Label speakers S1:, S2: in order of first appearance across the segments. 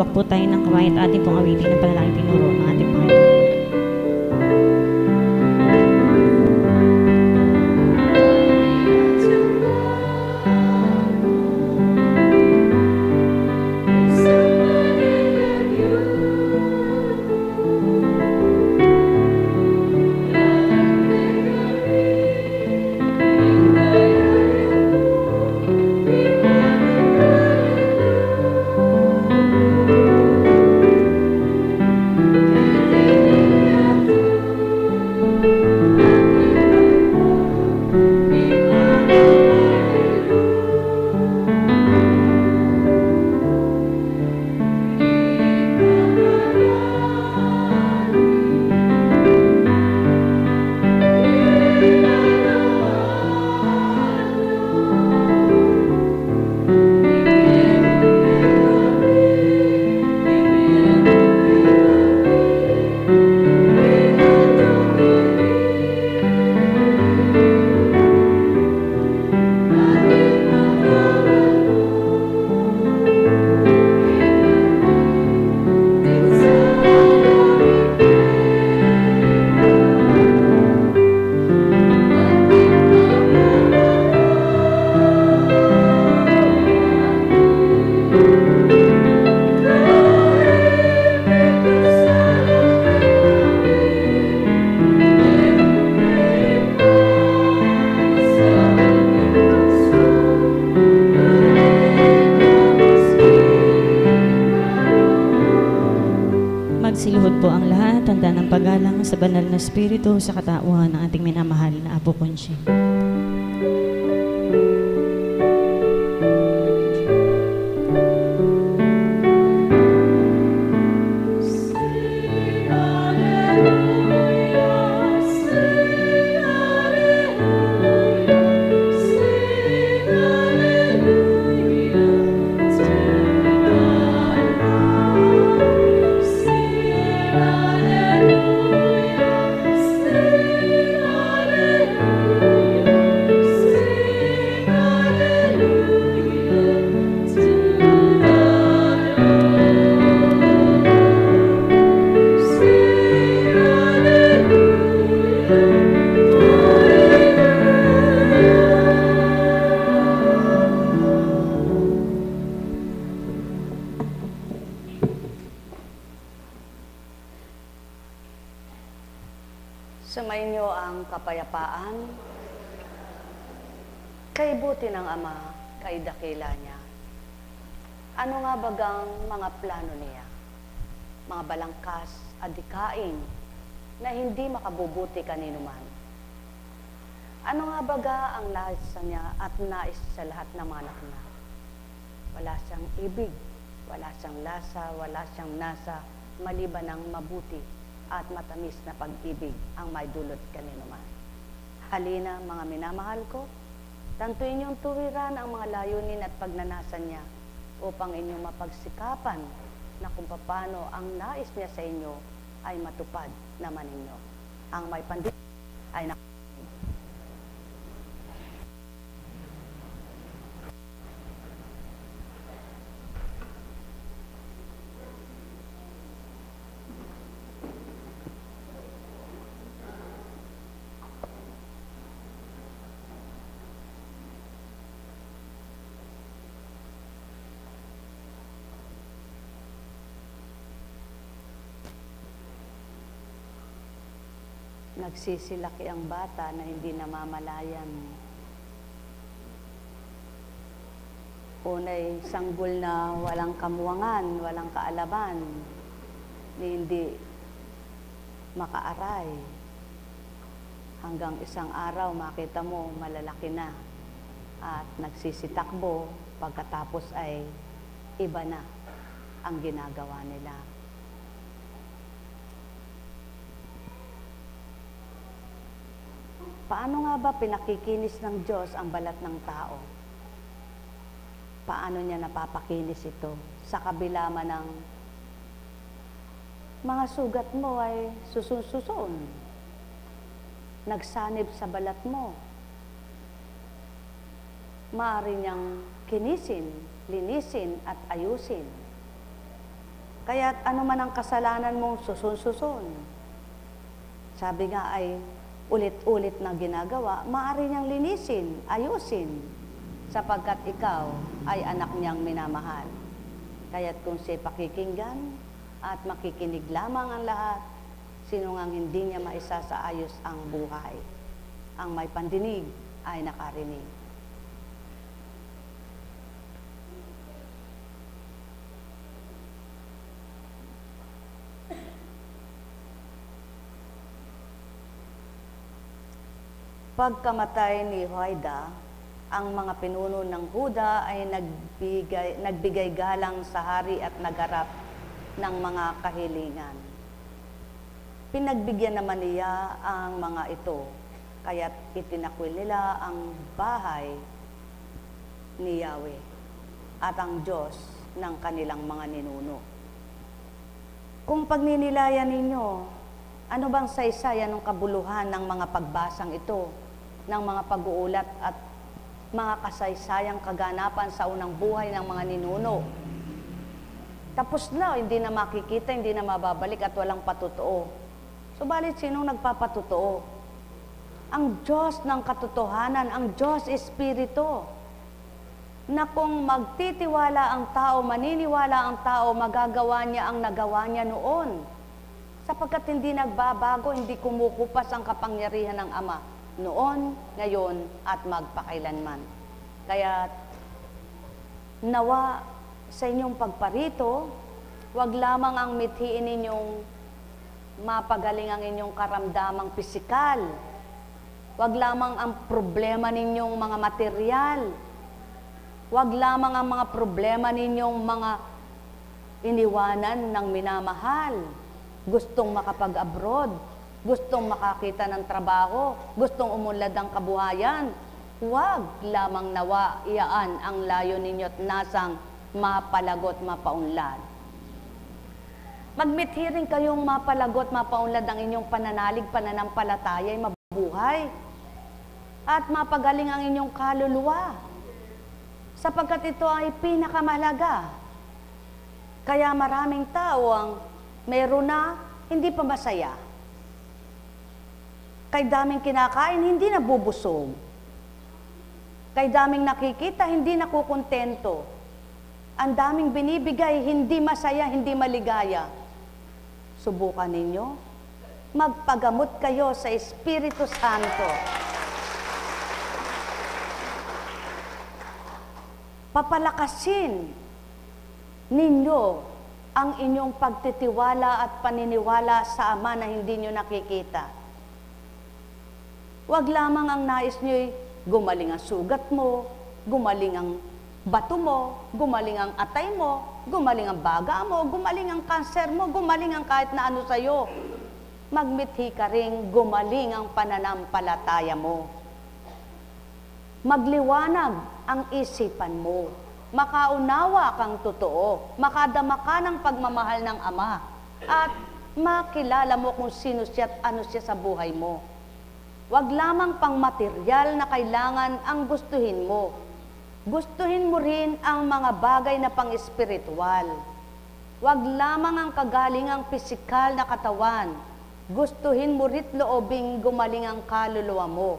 S1: Wag po tayo ng kawain at ating pong awitin ng panalangin tinuro ng ating Panginoon. Magsiluhod po ang lahat, tanda ng paggalang sa banal na spirito sa katauhan ng ating minamahal na Apo Conching.
S2: Sumainyo ang kapayapaan, kay buti ng Ama, kay dakila niya. Ano nga bagang mga plano niya? Mga balangkas, adikain, na hindi makabubuti kanino man. Ano nga baga ang nais niya at nais sa lahat ng mga anak na? Wala siyang ibig, wala siyang lasa, wala siyang nasa, maliban ng mabuti at matamis na pag-ibig ang may dulot kanino man. Halina, mga minamahal ko, tantuin niyong tuwiran ang mga layunin at pagnanasan niya upang inyong mapagsikapan na kung paano ang nais niya sa inyo ay matupad naman ninyo. Ang may pandit ay nakikinig. Nagsisilaki ang bata na hindi namamalayan. Unay sanggol na walang kamuwangan, walang kaalaman, ni hindi makaaray. Hanggang isang araw makita mo malalaki na at nagsisitakbo, pagkatapos ay iba na ang ginagawa nila. Paano nga ba pinakikinis ng Diyos ang balat ng tao? Paano niya napapakinis ito? Sa kabila man ng mga sugat mo ay susun-susun. Nagsanib sa balat mo. Maaari niyang kinisin, linisin at ayusin. Kaya't ano man ang kasalanan mong susun-susun. Sabi nga ay ulit-ulit na ginagawa, maaari niyang linisin, ayusin, sapagkat ikaw ay anak niyang minamahal. Kaya't kung siya pakikinggan at makikinig lamang ang lahat, sino ngang hindi niya maisasaayos ang buhay. Ang may pandinig ay nakarinig. Pagkamatay ni Joiada, ang mga pinuno ng Huda ay nagbigay galang sa hari at nagharap ng mga kahilingan. Pinagbigyan naman niya ang mga ito, kaya't itinakwil nila ang bahay ni Yahweh at ang Diyos ng kanilang mga ninuno. Kung pagninilayan ninyo, ano bang saysayan ng kabuluhan ng mga pagbasang ito, ng mga pag-uulat at mga kasaysayang kaganapan sa unang buhay ng mga ninuno? Tapos na, hindi na makikita, hindi na mababalik at walang patotoo. Subalit, sinong nagpapatotoo? Ang Diyos ng katotohanan, ang Diyos Espiritu, na kung magtitiwala ang tao, maniniwala ang tao, magagawa niya ang nagawa niya noon. Sapagkat hindi nagbabago, hindi kumukupas ang kapangyarihan ng Ama noon, ngayon, at magpakailanman. Kaya nawa sa inyong pagparito, wag lamang ang mithiin ninyong mapagaling ang inyong karamdamang pisikal. Wag lamang ang problema ninyong mga material. Wag lamang ang mga problema ninyong mga iniwanan ng minamahal. Gustong makapag-abroad, gustong makakita ng trabaho, gustong umunlad ang kabuhayan. Huwag lamang nawa iyaan ang layo ninyo't nasang mapalagot, mapaunlad. Magmithi rin kayong mapalagot, mapaunlad ang inyong pananalig, pananampalataya ay mabuhay. At mapagaling ang inyong kaluluwa. Sapagkat ito ay pinakamahalaga. Kaya maraming tao ang meron na, hindi pa masaya. Kay daming kinakain, hindi nabubusog. Kay daming nakikita, hindi nakukontento. Ang daming binibigay, hindi masaya, hindi maligaya. Subukan ninyo, magpagamot kayo sa Espiritu Santo. Papalakasin ninyo ang inyong pagtitiwala at paniniwala sa Ama na hindi nyo nakikita. Huwag lamang ang nais nyo'y gumaling ang sugat mo, gumaling ang bato mo, gumaling ang atay mo, gumaling ang baga mo, gumaling ang kanser mo, gumaling ang kahit na ano sa'yo. Magmithi ka ring gumaling ang pananampalataya mo. Magliwanag ang isipan mo. Makaunawa kang totoo, makadama ka ng pagmamahal ng Ama, at makilala mo kung sino siya at ano siya sa buhay mo. Huwag lamang pang material na kailangan ang gustuhin mo. Gustuhin mo rin ang mga bagay na pang-espiritual. Huwag lamang ang kagalingang pisikal na katawan. Gustuhin mo rin loobing gumaling ang kaluluwa mo.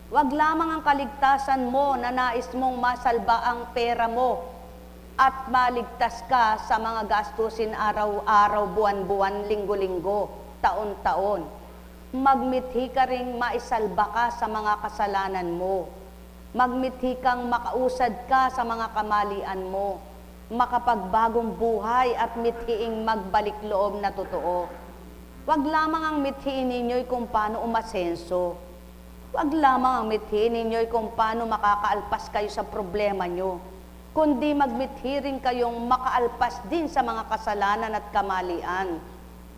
S2: Huwag lamang ang kaligtasan mo na nais mong masalba ang pera mo at maligtas ka sa mga gastusin araw-araw, buwan-buwan, linggo-linggo, taon-taon. Magmithi ka ring maisalba ka sa mga kasalanan mo. Magmithi kang makausad ka sa mga kamalian mo. Makapagbagong buhay at mithiing magbalik loob na totoo. Huwag lamang ang mithiin ninyo'y kung paano umasenso. Huwag lamang ang mithiin ninyo'y kung paano makakaalpas kayo sa problema nyo, kundi magmithi rin kayong makaalpas din sa mga kasalanan at kamalian,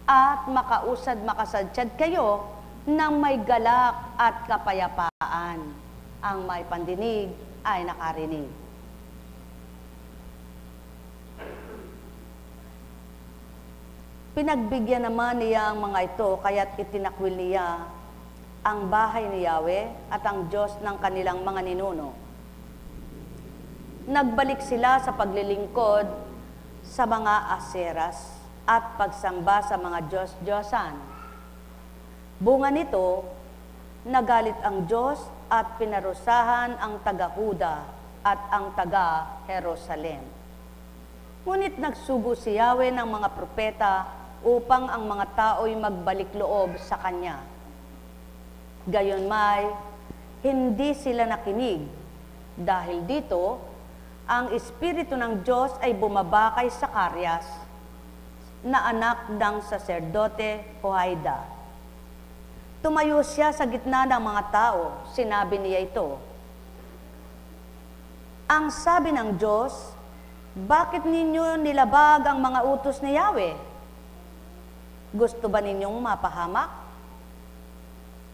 S2: at makausad makasadsyad kayo ng may galak at kapayapaan. Ang may pandinig ay nakarinig. Pinagbigyan naman niya ang mga ito, kaya't itinakwil niya ang bahay ni Yahweh at ang Diyos ng kanilang mga ninuno. Nagbalik sila sa paglilingkod sa mga aseras at pagsamba sa mga Diyos-Diyosan. Bunga nito, nagalit ang Diyos at pinarusahan ang taga-Huda at ang taga-Jerusalem. Ngunit nagsugo si Yahweh ng mga propeta upang ang mga tao'y magbalik loob sa Kanya. Gayunmay, hindi sila nakinig. Dahil dito, ang Espiritu ng Diyos ay bumaba kay Zacarias, na anak ng saserdote Joiada. Tumayo siya sa gitna ng mga tao, sinabi niya ito, "Ang sabi ng Diyos, bakit ninyo nilabag ang mga utos ni Yahweh? Gusto ba ninyong mapahamak?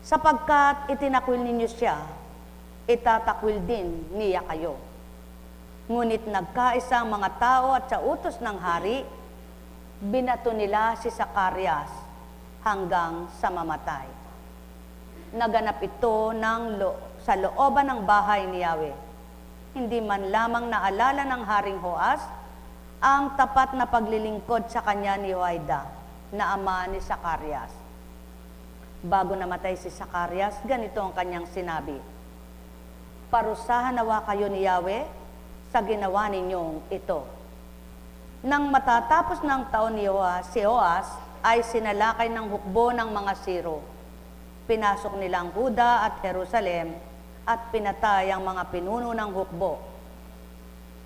S2: Sapagkat itinakwil ninyo siya, itatakwil din niya kayo." Ngunit nagkaisa ang mga tao at sa utos ng hari, binato nila si Zacarias hanggang sa mamatay. Naganap ito sa looban ng bahay ni Yahweh. Hindi man lamang naalala ng Haring Joas ang tapat na paglilingkod sa kanya ni Joiada, na ama ni Zacarias. Bago namatay si Zacarias, ganito ang kanyang sinabi, "Parusahan nawa kayo ni Yahweh sa ginawa ninyong ito." Nang matatapos ng taon ni si Joas ay sinalakay ng hukbo ng mga Siro. Pinasok nila ang Huda at Jerusalem at pinatay ang mga pinuno ng hukbo.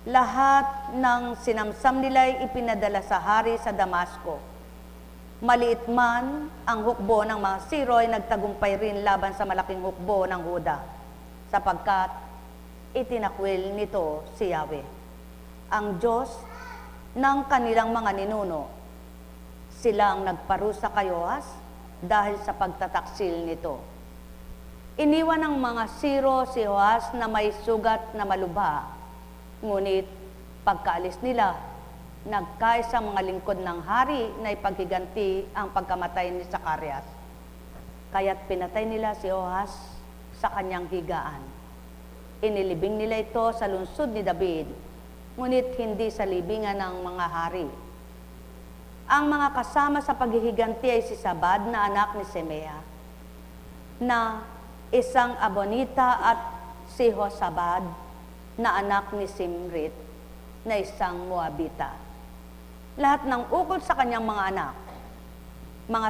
S2: Lahat ng sinamsam nila'y ipinadala sa hari sa Damasco. Maliit man ang hukbo ng mga Siro ay nagtagumpay rin laban sa malaking hukbo ng Huda, sapagkat itinakwil nito si Yahweh, ang Diyos ng kanilang mga ninuno. Sila ang nagparusa kay Joas dahil sa pagtataksil nito. Iniwan ng mga Siro si Joas na may sugat na malubha, ngunit pagkaalis nila, nagkaisa mga lingkod ng hari na ipaghiganti ang pagkamatay ni Zacarias. Kaya't pinatay nila si Joas sa kanyang higaan. Inilibing nila ito sa lungsod ni David, ngunit hindi sa libingan ng mga hari. Ang mga kasama sa paghihiganti ay si Sabad na anak ni Semea, na isang Abonita, at si Josabad na anak ni Simrit, na isang Moabita. Lahat ng ukol sa kanyang mga anak, mga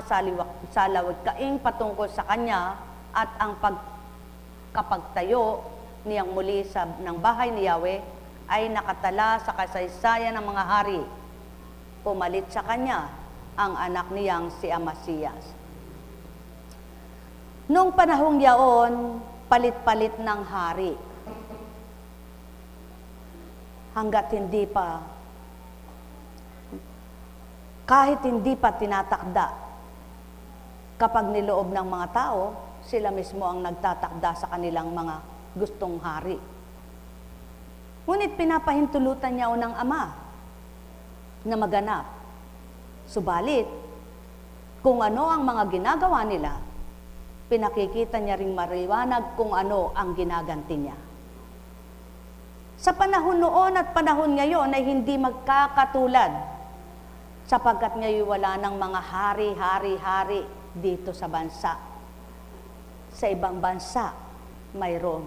S2: salawikaing patungkol sa kanya, at ang pagkapagtayo niyang muli ng bahay ni Yahweh ay nakatala sa kasaysayan ng mga hari. Pumalit sa kanya ang anak niyang si Amasias. Noong panahong yaon, palit-palit ng hari. Kahit hindi pa tinatakda, kapag niloob ng mga tao, sila mismo ang nagtatakda sa kanilang mga gustong hari. Ngunit pinapahintulutan niya ng ama na maganap. Subalit, kung ano ang mga ginagawa nila, pinakikita niya ring maliwanag kung ano ang ginaganti niya. Sa panahon noon at panahon ngayon ay hindi magkakatulad, sapagkat ngayon wala ng mga hari dito sa bansa. Sa ibang bansa, mayroon.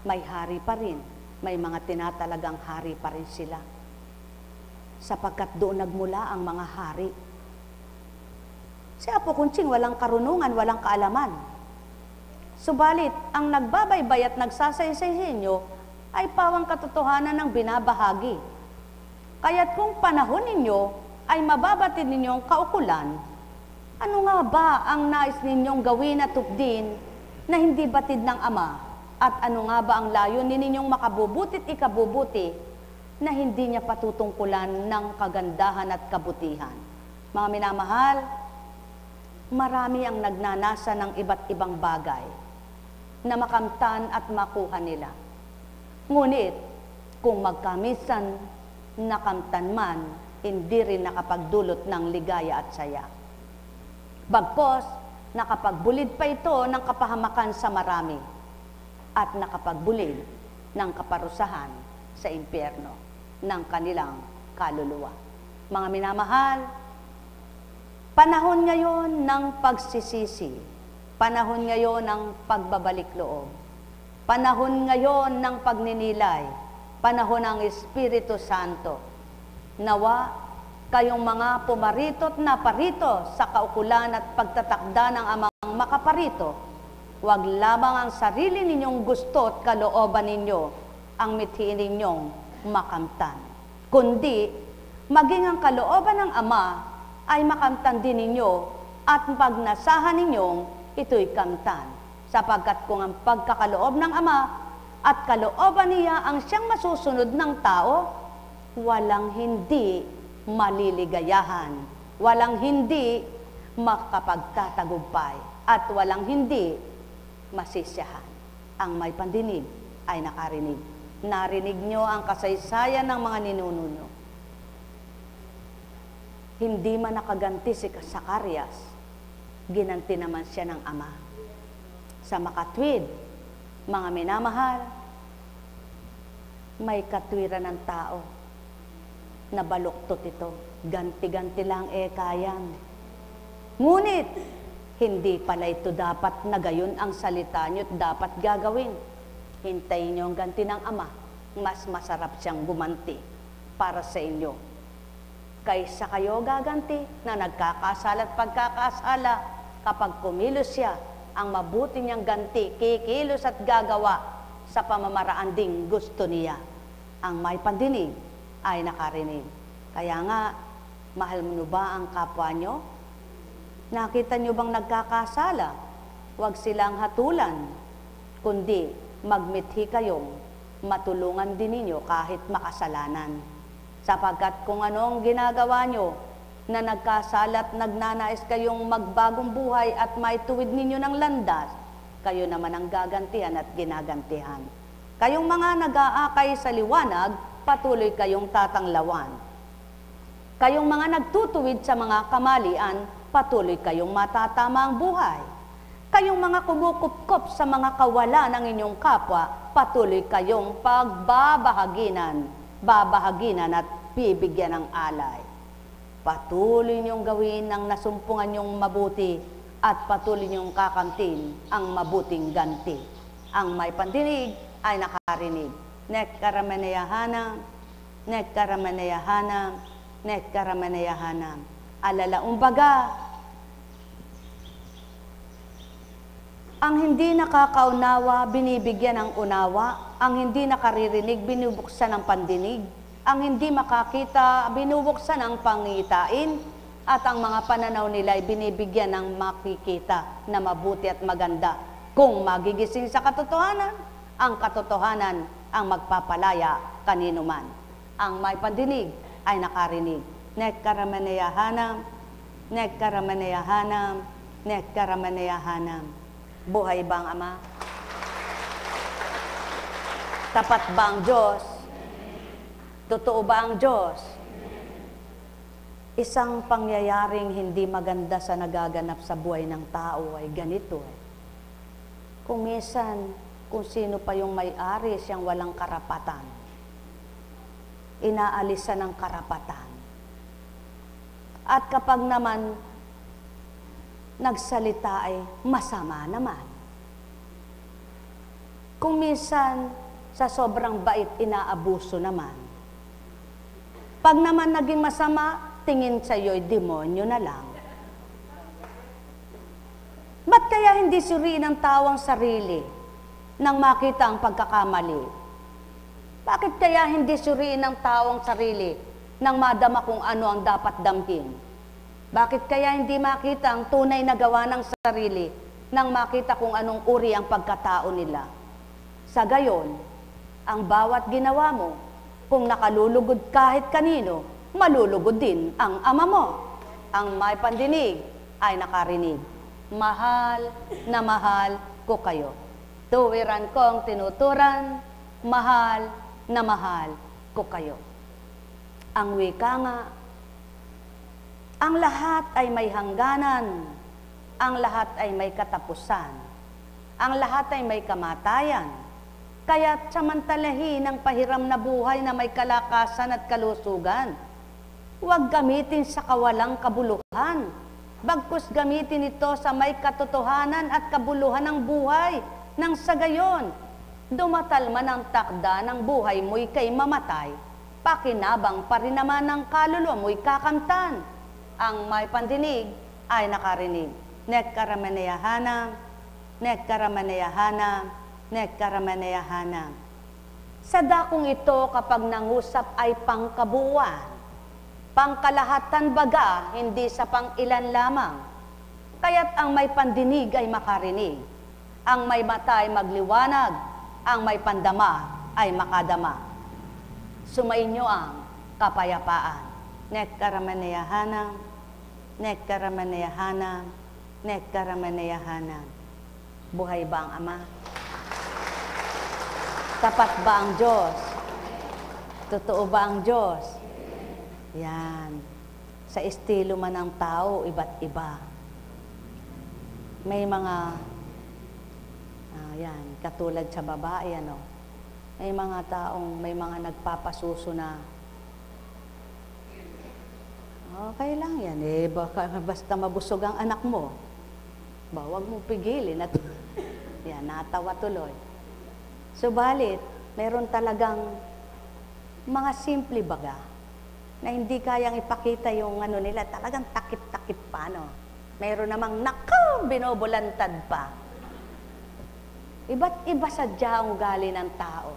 S2: May hari pa rin, may mga tinatalagang hari pa rin sila. Sapagkat doon nagmula ang mga hari. Si Apo Kunching walang karunungan, walang kaalaman. Subalit, ang nagbabaybay at nagsasaysay sa inyo ay pawang katotohanan ng binabahagi. Kaya't kung panahon ninyo ay mababatid ninyong kaukulan, ano nga ba ang nais ninyong gawin at tupdin na hindi batid ng Ama? At ano nga ba ang layunin ninyong makabubutit ikabubuti na hindi niya patutungkulan ng kagandahan at kabutihan? Mga minamahal, marami ang nagnanasa ng iba't ibang bagay na makamtan at makuha nila. Ngunit, kung magkamisan nakamtan man, hindi rin nakapagdulot ng ligaya at saya. Bagpos, nakapagbulid pa ito ng kapahamakan sa marami at nakapagbulid ng kaparusahan sa impyerno ng kanilang kaluluwa. Mga minamahal, panahon ngayon ng pagsisisi, panahon ngayon ng pagbabalik loob, panahon ngayon ng pagninilay, panahon ng Espiritu Santo. Nawa, kayong mga pumarito't naparito sa kaukulan at pagtatakda ng Amang makaparito, huwag lamang ang sarili ninyong gusto at kalooban ninyo ang mithiin ninyong makamtan, kundi maging ang kalooban ng Ama ay makamtan din ninyo at pagnasahan ninyong ito'y kamtan. Sapagkat kung ang pagkakaloob ng Ama at kalooban niya ang siyang masusunod ng tao, walang hindi maliligayahan, walang hindi makapagtatagumpay, at walang hindi masisiyahan. Ang may pandinig ay nakarinig. Narinig nyo ang kasaysayan ng mga ninuno. Hindi man nakaganti si Zacarias, ginanti naman siya ng Ama. Sa makatwid, mga minamahal, may katwiran ng tao na baluktot ito. Ganti-ganti lang kayang. Ngunit, hindi pala ito dapat na gayon ang salita nyo at dapat gagawin. Hintayin nyo ang ganti ng Ama. Mas masarap siyang gumanti para sa inyo. Kaysa kayo gaganti na nagkakasala at pagkakasala, kapag kumilos siya, ang mabuti niyang ganti, kikilos at gagawa sa pamamaraan ding gusto niya. Ang may pandinig ay nakarinig. Kaya nga, mahal mo ba ang kapwa nyo? Nakita nyo bang nagkakasala? Huwag silang hatulan, kundi magmithi kayong matulungan din ninyo kahit makasalanan. Sapagkat kung anong ginagawa nyo, na nagkasalat, nagnanais kayong magbagong buhay at maituwid ninyo ng landas, kayo naman ang gagantihan at ginagantihan. Kayong mga nag-aakay sa liwanag, patuloy kayong tatanglawan. Kayong mga nagtutuwid sa mga kamalian, patuloy kayong matatama ang buhay. Kayong mga kumukupkop sa mga kawalan ng inyong kapwa, patuloy kayong pagbabahaginan at bibigyan ng alay. Patuloy niyong gawin ang nasumpungan niyong mabuti at patuloy niyong kakamtin ang mabuting ganti. Ang may pandinig ay nakarinig. Nekkaramaneyahanam, nekkaramaneyahanam, nekkaramaneyahanam. Alalaumbaga, ang hindi nakakaunawa, binibigyan ng unawa. Ang hindi nakaririnig, binubuksan ng pandinig. Ang hindi makakita, binubuksan ng pangitain, at ang mga pananaw nila ay binibigyan ng makikita na mabuti at maganda. Kung magigising sa katotohanan, ang katotohanan ang magpapalaya kanino man. Ang may pandinig ay nakarinig. Nekkaramaneyahanam, nekkaramaneyahanam, nekkaramaneyahanam. Buhay ba ang Ama? Tapat ba ang Diyos? Totoo ba ang Diyos? Isang pangyayaring hindi maganda sa nagaganap sa buhay ng tao ay ganito. Kung minsan, kung sino pa yung may-ari, siyang walang karapatan, inaalisan ng karapatan. At kapag naman nagsalita ay masama naman. Kung minsan, sa sobrang bait, inaabuso naman. Pag naman naging masama, tingin sa iyo'y demonyo na lang. Ba't kaya hindi suriin ng tao ang sarili nang makita ang pagkakamali? Bakit kaya hindi suriin ng tao ang sarili nang madama kung ano ang dapat damhin? Bakit kaya hindi makita ang tunay na gawa ng sarili nang makita kung anong uri ang pagkatao nila? Sa gayon, ang bawat ginawa mo, kung nakalulugod kahit kanino, malulugod din ang Ama mo. Ang may pandinig ay nakarinig. Mahal na mahal ko kayo. Tuwiran kong tinuturan, mahal na mahal ko kayo. Ang wika nga, ang lahat ay may hangganan, ang lahat ay may katapusan, ang lahat ay may kamatayan. Kaya't samantalahin ang pahiram na buhay na may kalakasan at kalusugan. huwag gamitin sa kawalang kabuluhan. Bagkus gamitin ito sa may katotohanan at kabuluhan ng buhay. Nang sa gayon, dumatal man ang takda ng buhay mo'y kay mamatay, pakinabang pa rin naman ng kaluluwa mo'y kakamtan. Ang may pandinig ay nakarinig. Nekkaramanayahana, nekkaramanayahana, nekkaramanayahana. Sa dakong ito kapag nangusap ay pangkabuuan, pangkalahatan baga, hindi sa pangilan lamang. Kaya't ang may pandinig ay makarinig, ang may mata ay magliwanag, ang may pandama ay makadama. Sumainyo ang kapayapaan. Nekkaramanayahana, nekkaramanayahana, nekkaramanayahana. Buhay ba ang Ama? Tapat ba ang Diyos? Totoo ba ang Diyos? Yan. Sa estilo man ng tao, iba't iba. May mga, yan, katulad sa babae, ano, may mga taong, may mga nagpapasuso na, okay lang yan, eh, basta mabusog ang anak mo, huwag mo pigilin, at yan, natawa tuloy. Subalit, meron talagang mga simple baga, na hindi kayang ipakita yung ano nila, talagang takip-takip pa, no? Meron namang nakaw, binobulantad pa. Iba't iba sadya ang ugali ng tao.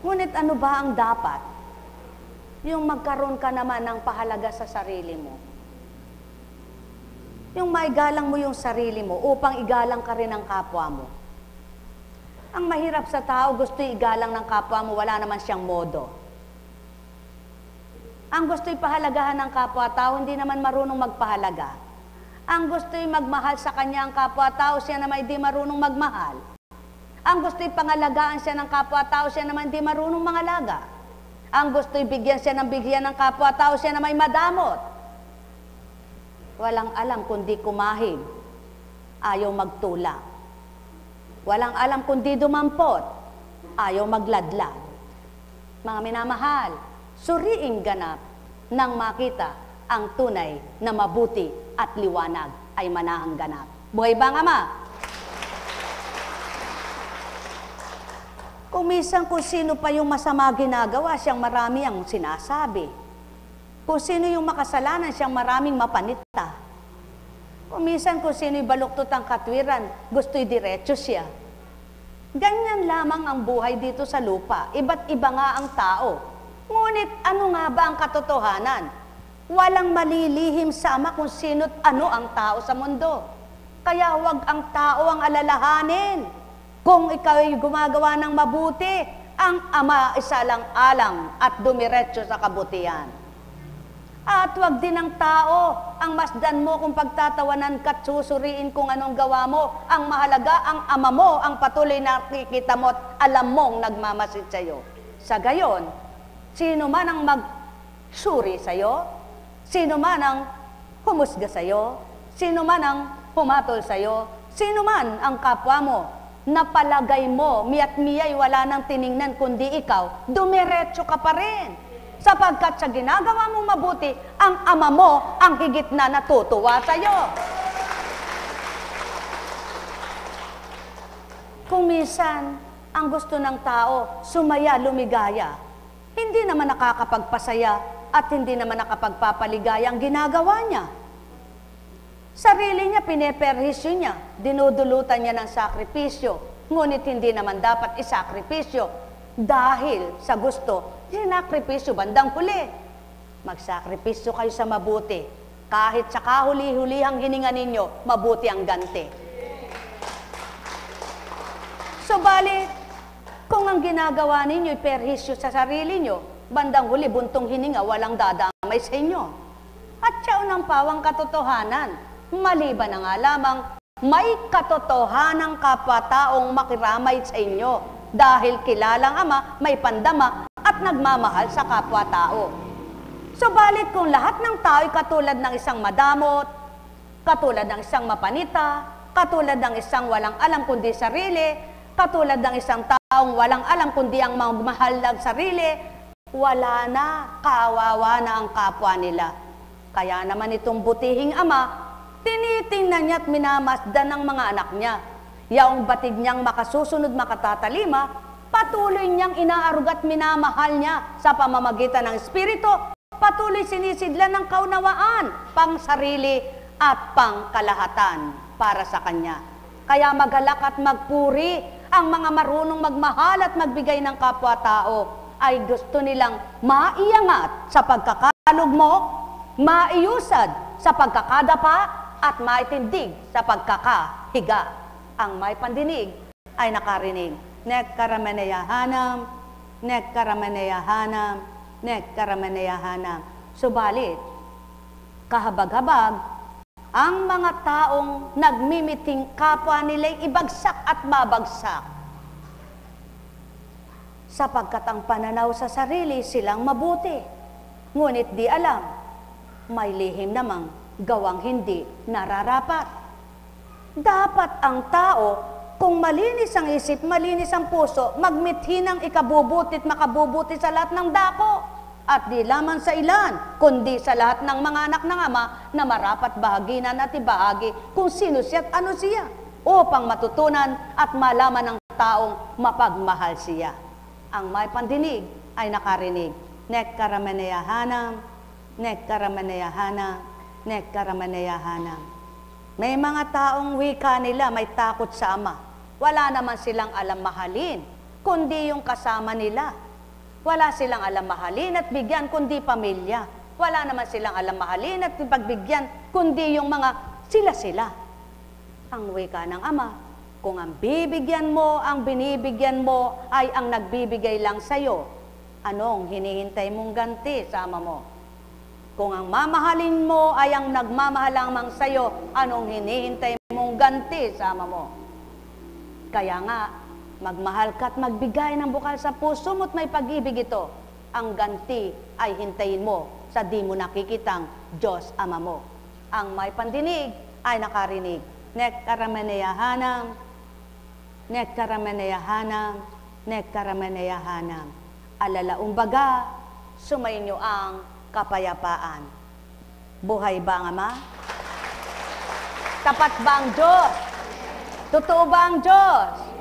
S2: Ngunit ano ba ang dapat? Yung magkaroon ka naman ng pahalaga sa sarili mo. Yung maigalang mo yung sarili mo upang igalang ka rin ang kapwa mo. Ang mahirap sa tao, gusto igalang ng kapwa mo, wala naman siyang modo. Ang gusto ipahalagahan ng kapwa-tao, hindi naman marunong magpahalaga. Ang gusto magmahal sa kanya ang kapwa-tao, siya naman hindi marunong magmahal. Ang gusto ipangalagaan siya ng kapwa-tao, siya naman hindi marunong mangalaga. Ang gusto ibigyan siya ng bigyan ng kapwa-tao, siya naman madamot. Walang alam kundi kumahig, ayaw magtulak. Walang alam kundi dumampot, ayaw magladlad. Mga minamahal, suriing ganap nang makita ang tunay na mabuti at liwanag ay manahang ganap. Buhay ba ang Ama? Kung minsan kung sino pa yung masama ginagawa, siyang marami ang sinasabi. Kung sino yung makasalanan, siyang maraming mapanita. Kung minsan kung sino'y baluktot ang katwiran, gusto'y diretso siya. Ganyan lamang ang buhay dito sa lupa. Iba't iba nga ang tao. Ngunit ano nga ba ang katotohanan? Walang malilihim sa Ama kung sino't ano ang tao sa mundo. Kaya huwag ang tao ang alalahanin. Kung ikaw ay gumagawa ng mabuti, ang Ama isalang-alang at dumiretso sa kabutihan. At huwag din ang tao ang masdan mo kung pagtatawanan ka't susuriin kung anong gawa mo. Ang mahalaga, ang Ama mo, ang patuloy na nakikita mo at alam mong nagmamasid sa'yo. Sa gayon, sino man ang magsuri sa'yo, sino man ang humusga sa'yo, sino man ang pumatol sa'yo, sino man ang kapwa mo, napalagay mo, miya't miya'y wala nang tiningnan kundi ikaw, dumiretso ka pa rin. Sapagkat sa ginagawa mong mabuti, ang Ama mo ang higit na natutuwa sa'yo. Kung minsan, ang gusto ng tao, sumaya, lumigaya, hindi naman nakakapagpasaya at hindi naman nakapagpapaligaya ang ginagawa niya. Sarili niya, pineperhisyo niya, dinudulutan niya ng sakripisyo, ngunit hindi naman dapat isakripisyo dahil sa gusto, sinakripisyo bandang huli. Magsakripisyo kayo sa mabuti. Kahit sa kahuli-hulihang hininga ninyo, mabuti ang ganti. Subalit, kung ang ginagawa ninyo ay perhisyo sa sarili nyo, bandang huli, buntong hininga, walang dadamay sa inyo. At siya unang pawang katotohanan, maliban na nga lamang, may katotohanang kapataong makiramay sa inyo. Dahil kilalang Ama, may pandama at nagmamahal sa kapwa-tao. Subalit kung lahat ng tao ay katulad ng isang madamot, katulad ng isang mapanita, katulad ng isang walang alam kundi sarili, katulad ng isang taong walang alam kundi ang magmahal ng sarili, wala na, kawawa na ang kapwa nila. Kaya naman itong butihing ama, tinitingnan niya at minamasdan ng mga anak niya. Yaong batid niyang makasusunod makatatalima, patuloy niyang inaarugat minamahal niya sa pamamagitan ng Espiritu, patuloy sinisidlan ng kaunawaan, pang sarili at pang kalahatan para sa Kanya. Kaya magalak at magpuri ang mga marunong magmahal at magbigay ng kapwa-tao ay gusto nilang maiangat sa pagkakalugmok, maiusad sa pagkakadapa at maitindig sa pagkakahiga. Ang may pandinig ay nakarinig. Nekkarameneyahanam, nekkarameneyahanam, nekkarameneyahanam. Subalit, kahabag-habag, ang mga taong nagmimiting kapwa nila'y ibagsak at babagsak. Sapagkat ang pananaw sa sarili silang mabuti. Ngunit di alam, may lihim namang gawang hindi nararapat. Dapat ang tao, kung malinis ang isip, malinis ang puso, magmithi ng ikabubuti at makabubuti sa lahat ng dako. At di lamang sa ilan, kundi sa lahat ng mga anak ng Ama na marapat bahaginan at ibahagi kung sino siya at ano siya, upang matutunan at malaman ng taong mapagmahal siya. Ang may pandinig ay nakarinig. Nekkarameneyahanam, nekkarameneyahanam, nekkarameneyahanam. May mga taong wika nila may takot sa Ama. Wala naman silang alam mahalin, kundi yung kasama nila. Wala silang alam mahalin at bigyan, kundi pamilya. Wala naman silang alam mahalin at pagbigyan, kundi yung mga sila-sila. Ang wika ng Ama, kung ang bibigyan mo, ang binibigyan mo ay ang nagbibigay lang sa'yo, anong hinihintay mong ganti sa Ama mo? Kung ang mamahalin mo ay ang nagmamahal lamang sa'yo, anong hinihintay mong ganti sa Ama mo? Kaya nga, magmahal ka at magbigay ng bukal sa puso mo't may pag-ibig ito. Ang ganti ay hintayin mo sa di mo nakikitang Diyos Ama mo. Ang may pandinig ay nakarinig. Nekkarameneyahanam, nekkarameneyahanam, nekkarameneyahanam. Alalaumbaga, sumainyo ang kapayapaan. Buhay ba ang Ama? Tapat ba ang Diyos? Totoo ba ang Diyos?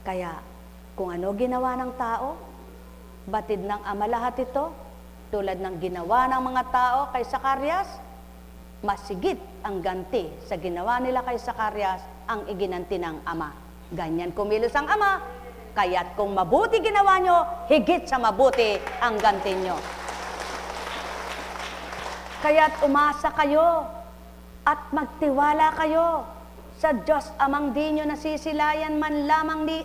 S2: Kaya, kung ano ginawa ng tao, batid ng Ama lahat ito, tulad ng ginawa ng mga tao kay Zacarias, masigit ang ganti sa ginawa nila kay Zacarias ang iginanti ng Ama. Ganyan kumilos ang Ama, kaya't kung mabuti ginawa nyo, higit sa mabuti ang ganti nyo. Kaya't umasa kayo at magtiwala kayo sa Diyos Amang di nyo nasisilayan man lamang ni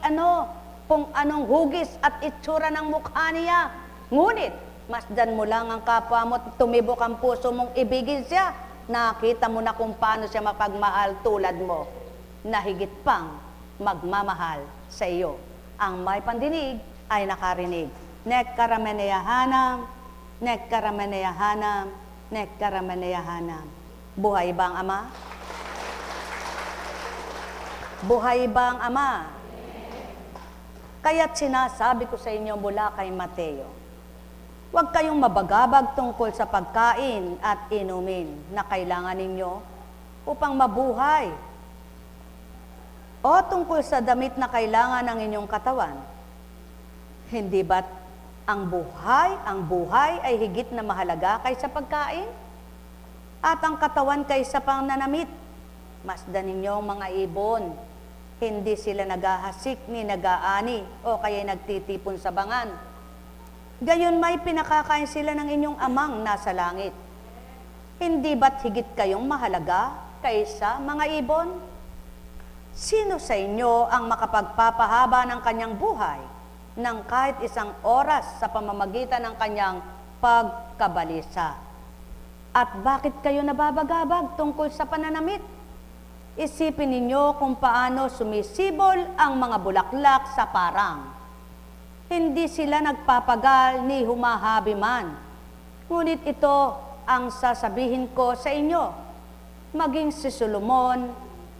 S2: kung anong hugis at itsura ng mukha niya. Ngunit, masdan mo lang ang kapwa mo, tumibok ang puso mong ibigin siya, nakita mo na kung paano siya mapagmahal tulad mo, na higit pang magmamahal sa iyo. Ang may pandinig ay nakarinig. Nekkarameneyahanam, nekkarameneyahanam, nekkarameneyahanam. Buhay ba ang Ama? Buhay ba ang Ama? Kaya't sinasabi ko sa inyo mula kay Mateo, huwag kayong mabagabag tungkol sa pagkain at inumin na kailangan ninyo upang mabuhay, o tungkol sa damit na kailangan ng inyong katawan. Hindi ba't ang buhay ay higit na mahalaga kaysa pagkain? At ang katawan kaysa pananamit? Masdan ninyong mga ibon, hindi sila naghahasik ni nag-aani o kaya nagtitipon sa bangan. Gayon may pinakakain sila ng inyong Amang nasa langit. Hindi ba't higit kayong mahalaga kaysa mga ibon? Sino sa inyo ang makapagpapahaba ng kanyang buhay ng kahit isang oras sa pamamagitan ng kanyang pagkabalisa? At bakit kayo nababagabag tungkol sa pananamit? Isipin ninyo kung paano sumisibol ang mga bulaklak sa parang. Hindi sila nagpapagal ni humahabi man. Ngunit ito ang sasabihin ko sa inyo. Maging si Solomon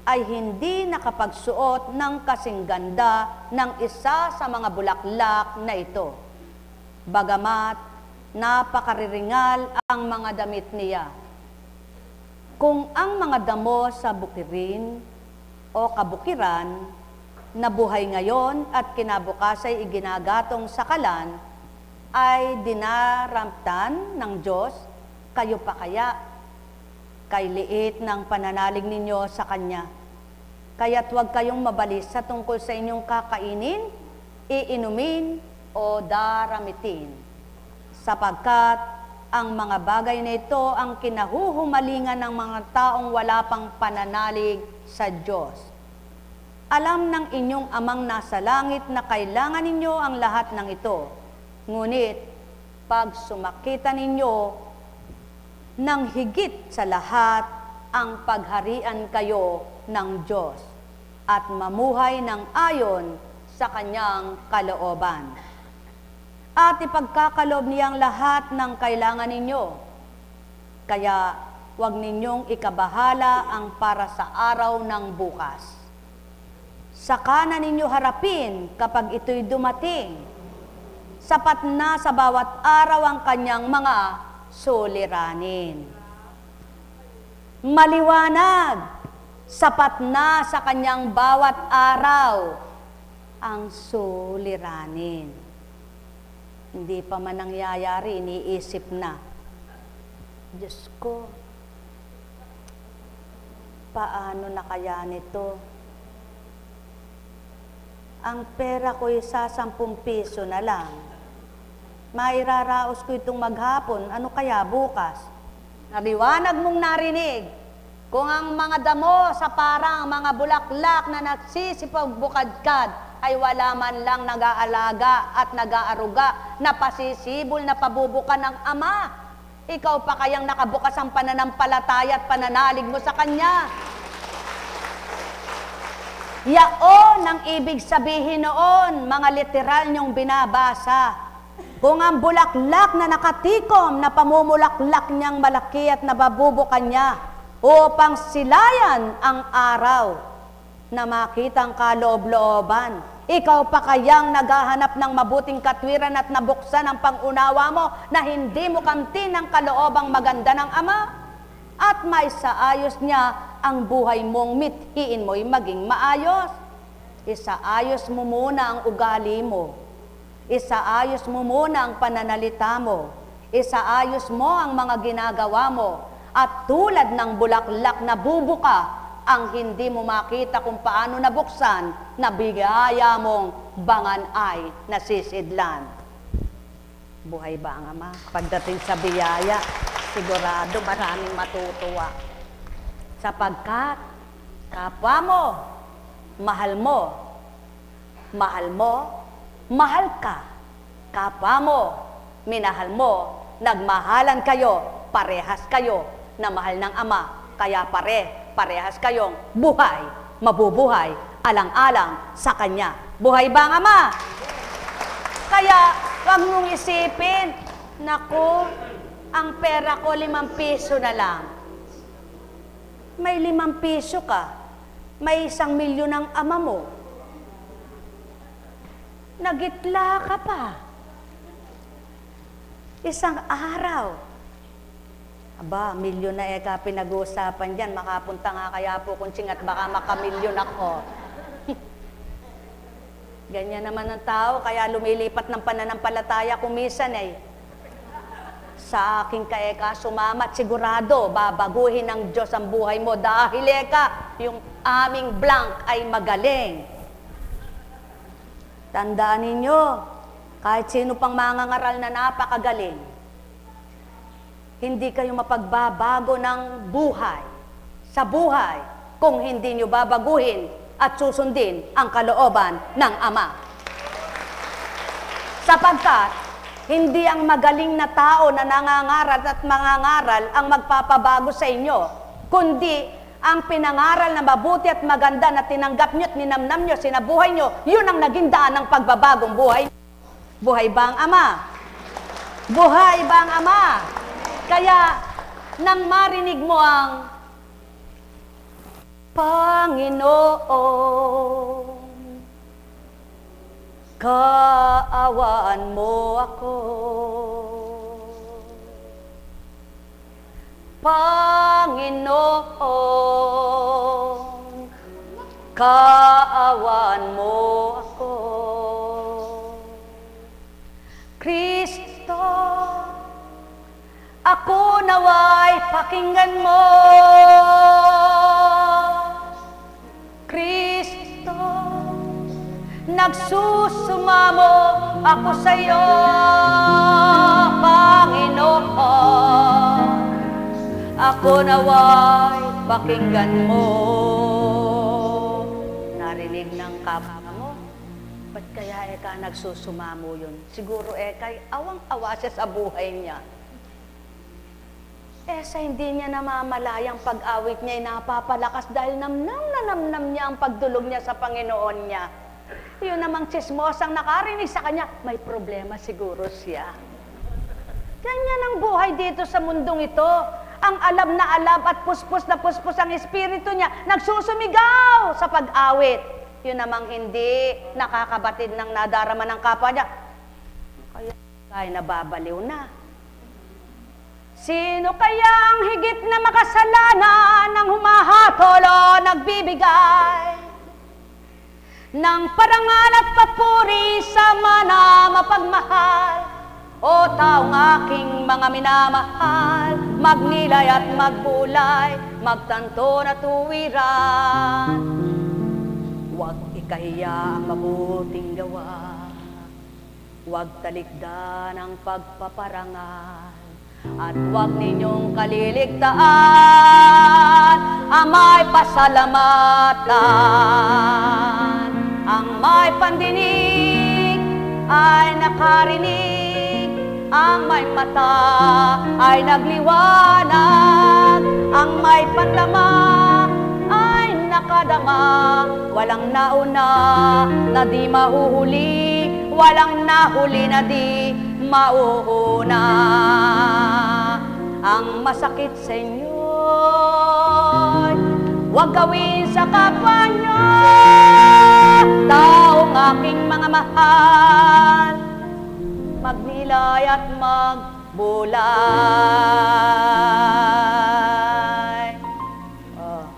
S2: ay hindi nakapagsuot ng kasing ganda ng isa sa mga bulaklak na ito. Bagamat napakariringal ang mga damit niya. Kung ang mga damo sa bukirin o kabukiran na buhay ngayon at kinabukas ay iginagatong sa kalan, ay dinaramtan ng Diyos, kayo pa kaya? Kay liit ng pananalig ninyo sa Kanya. Kaya't huwag kayong mabalisa tungkol sa inyong kakainin, iinumin, o daramitin. Sapagkat ang mga bagay na ito ang kinahuhumalingan ng mga taong wala pang pananalig sa Diyos. Alam ng inyong amang nasa langit na kailangan ninyo ang lahat ng ito. Ngunit, pag sumakita ninyo ng higit sa lahat ang pagharian kayo ng Diyos at mamuhay ng ayon sa Kanyang kalooban. At ipagkakaloob niyang lahat ng kailangan ninyo. Kaya huwag ninyong ikabahala ang para sa araw ng bukas. Saka na ninyo harapin kapag ito'y dumating. Sapat na sa bawat araw ang kanyang mga suliranin. Maliwanag, sapat na sa kanyang bawat araw ang suliranin. Hindi pa man nangyayari, iniisip na. Diyos ko, paano na kaya nito? Ang pera ko'y sa 10 piso na lang. Mairaraos ko itong maghapon, ano kaya bukas? Naliwanag mong narinig, kung ang mga damo sa parang mga bulaklak na nagsisipag-bukadkad ay wala man lang nag-aalaga at nag-aaruga na pasisibol na pabubuka ng Ama. Ikaw pa kayang nakabukas ang pananampalataya at pananalig mo sa Kanya. Yaon ang ibig sabihin noon, mga literal niyong binabasa. Kung ang bulaklak na nakatikom na pamumulaklak niyang malaki at nababubukan niya upang silayan ang araw na makitang kaloob-looban. Ikaw pa kayang naghahanap ng mabuting katwiran at nabuksan ang pangunawa mo na hindi mo kamtin ang kaloobang maganda ng Ama at maisaayos niya ang buhay mong mithiin mo'y maging maayos. Isaayos mo muna ang ugali mo. Isaayos mo muna ang pananalita mo. Isaayos mo ang mga ginagawa mo. At tulad ng bulaklak na bubuka, ang hindi mo makita kung paano nabuksan, na bigaya mong bangan ay nasisidlan. Buhay ba ang Ama? Pagdating sa biyaya, sigurado maraming matutuwa. Sapagkat kapwa mo, mahal mo, mahal ka. Kapwa mo, minahal mo, nagmahalan kayo, parehas kayo na mahal ng Ama. Kaya parehas kayong buhay, mabubuhay, alang-alang sa Kanya. Buhay ba ang Ama? Kaya, huwag mong isipin, naku, ang pera ko 5 piso na lang. May 5 piso ka, may 1 milyon ang Ama mo. Nagitla ka pa. Isang araw. Aba, milyon na eka pinag-uusapan dyan. Makapunta nga kaya po kunching at baka makamilyon ako. Ganyan naman ang tao, kaya lumilipat ng pananampalataya kumisan eh. Sa aking kaeka, sumamat, sigurado, babaguhin ng Diyos ang buhay mo dahil eka, yung aming blank ay magaling. Tandaan ninyo, kahit sino pang mangangaral na napakagaling, hindi kayo mapagbabago ng buhay, sa buhay, kung hindi nyo babaguhin at susundin ang kalooban ng Ama. Sapagkat, hindi ang magaling na tao na nangangaral at mangangaral ang magpapabago sa inyo, kundi ang pinangaral na mabuti at maganda na tinanggap nyo at ninamnam nyo, sinabuhay nyo, yun ang naging daan ng pagbabagong buhay. Buhay ba ang Ama? Buhay ba ang Ama? Kaya, nang marinig mo ang Panginoon, kaawaan mo ako. Panginoon, kaawaan mo ako. Kristo, ako nawa'y pakinggan mo. Kristo, nagsusumamo ako sa iyo. Panginoon, ako nawa'y pakinggan mo. Narinig ng kapwa mo? Ba't kaya eka nagsusumamo yun? Siguro eka'y awang-awa siya sa buhay niya. Sa hindi niya namamalayang pag-awit niya ay napapalakas dahil namnam na namnam niya ang pagdulog niya sa Panginoon niya. Yun namang chismosang nakarinig sa kanya, may problema siguro siya. Ganyan ang buhay dito sa mundong ito. Ang alab na alab at puspos na puspos ang espiritu niya, nagsusumigaw sa pag-awit. Yun namang hindi nakakabatid ng nadarama ng kapwa niya. Kaya nababaliw na. Sino kaya ang higit na makasalanan ng humahatol o nagbibigay ng parangal at papuri sa mana mapagmahal? O taong aking mga minamahal, magnilay at magbulay, magtanto na tuwiran. Huwag ikahiya ang mabuting gawa, huwag talikdan ang pagpaparangal, at huwag ninyong kaliligtaan ang may pasalamatan. Ang may pandinig ay nakarinig, ang may mata ay nagliwanag, ang may pandama ay nakadama. Walang nauna na di mahuhuli, walang nahuli na di mauuna. Ang masakit sa inyo, huwag gawin sa kapwa nyo. Taong aking mga mahal, magnilay at magbulay. Oh,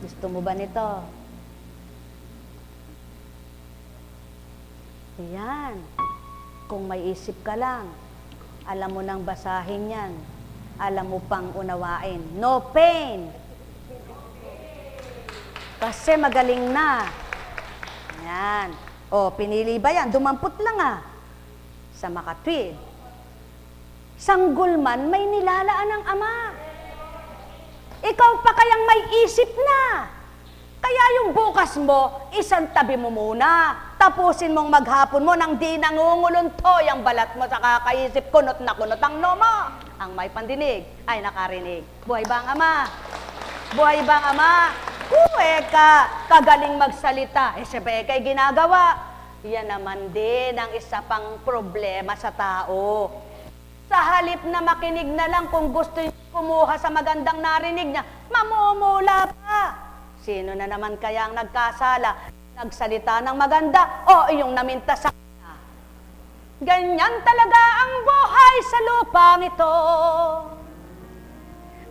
S2: gusto mo ba nito? Ayan. Kung may isip ka lang, alam mo nang basahin yan. Alam mo pang unawain. No pain. Kasi magaling na. Yan. O, pinili ba yan? Dumampot lang sa makatwid. Sanggol man, may nilalaan ng ama. Ikaw pa kayang may isip na. Kaya yung bukas mo, isang tabi mo muna. Tapusin mong maghapon mo nang di nangunguluntoy ang balat mo sa kakaisip, kunot na kunot ang no mo. Ang may pandinig ay nakarinig. Buhay ba ang ama? Buhay ba ang ama? Kagaling magsalita. Siyempre, kay ginagawa. Yan naman din ang isa pang problema sa tao. Sa halip na makinig na lang kung gusto niya kumuha sa magandang narinig niya, mamumula pa. Sino na naman kaya ang nagkasala? Nagsalita ng maganda o iyong naminta sa kanya? Ganyan talaga ang buhay sa lupang ito.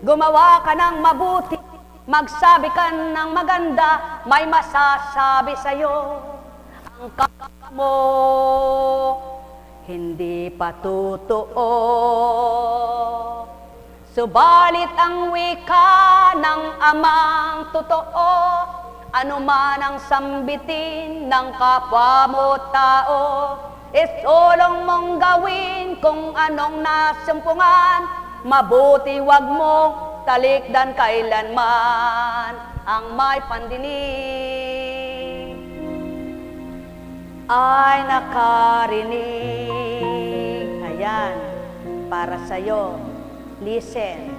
S2: Gumawa ka ng mabuti, magsabi ka ng maganda, may masasabi sa'yo. Ang kaka mo, hindi pa totoo. Subalit ang wika ng amang totoo, anuman ang sambitin ng kapwa mo tao, isulong mong gawin kung anong nasumpungan, mabuti wag mong talikdan kailanman. Ang may pandinig ay nakarinig. Ayan, para sa'yo. Listen.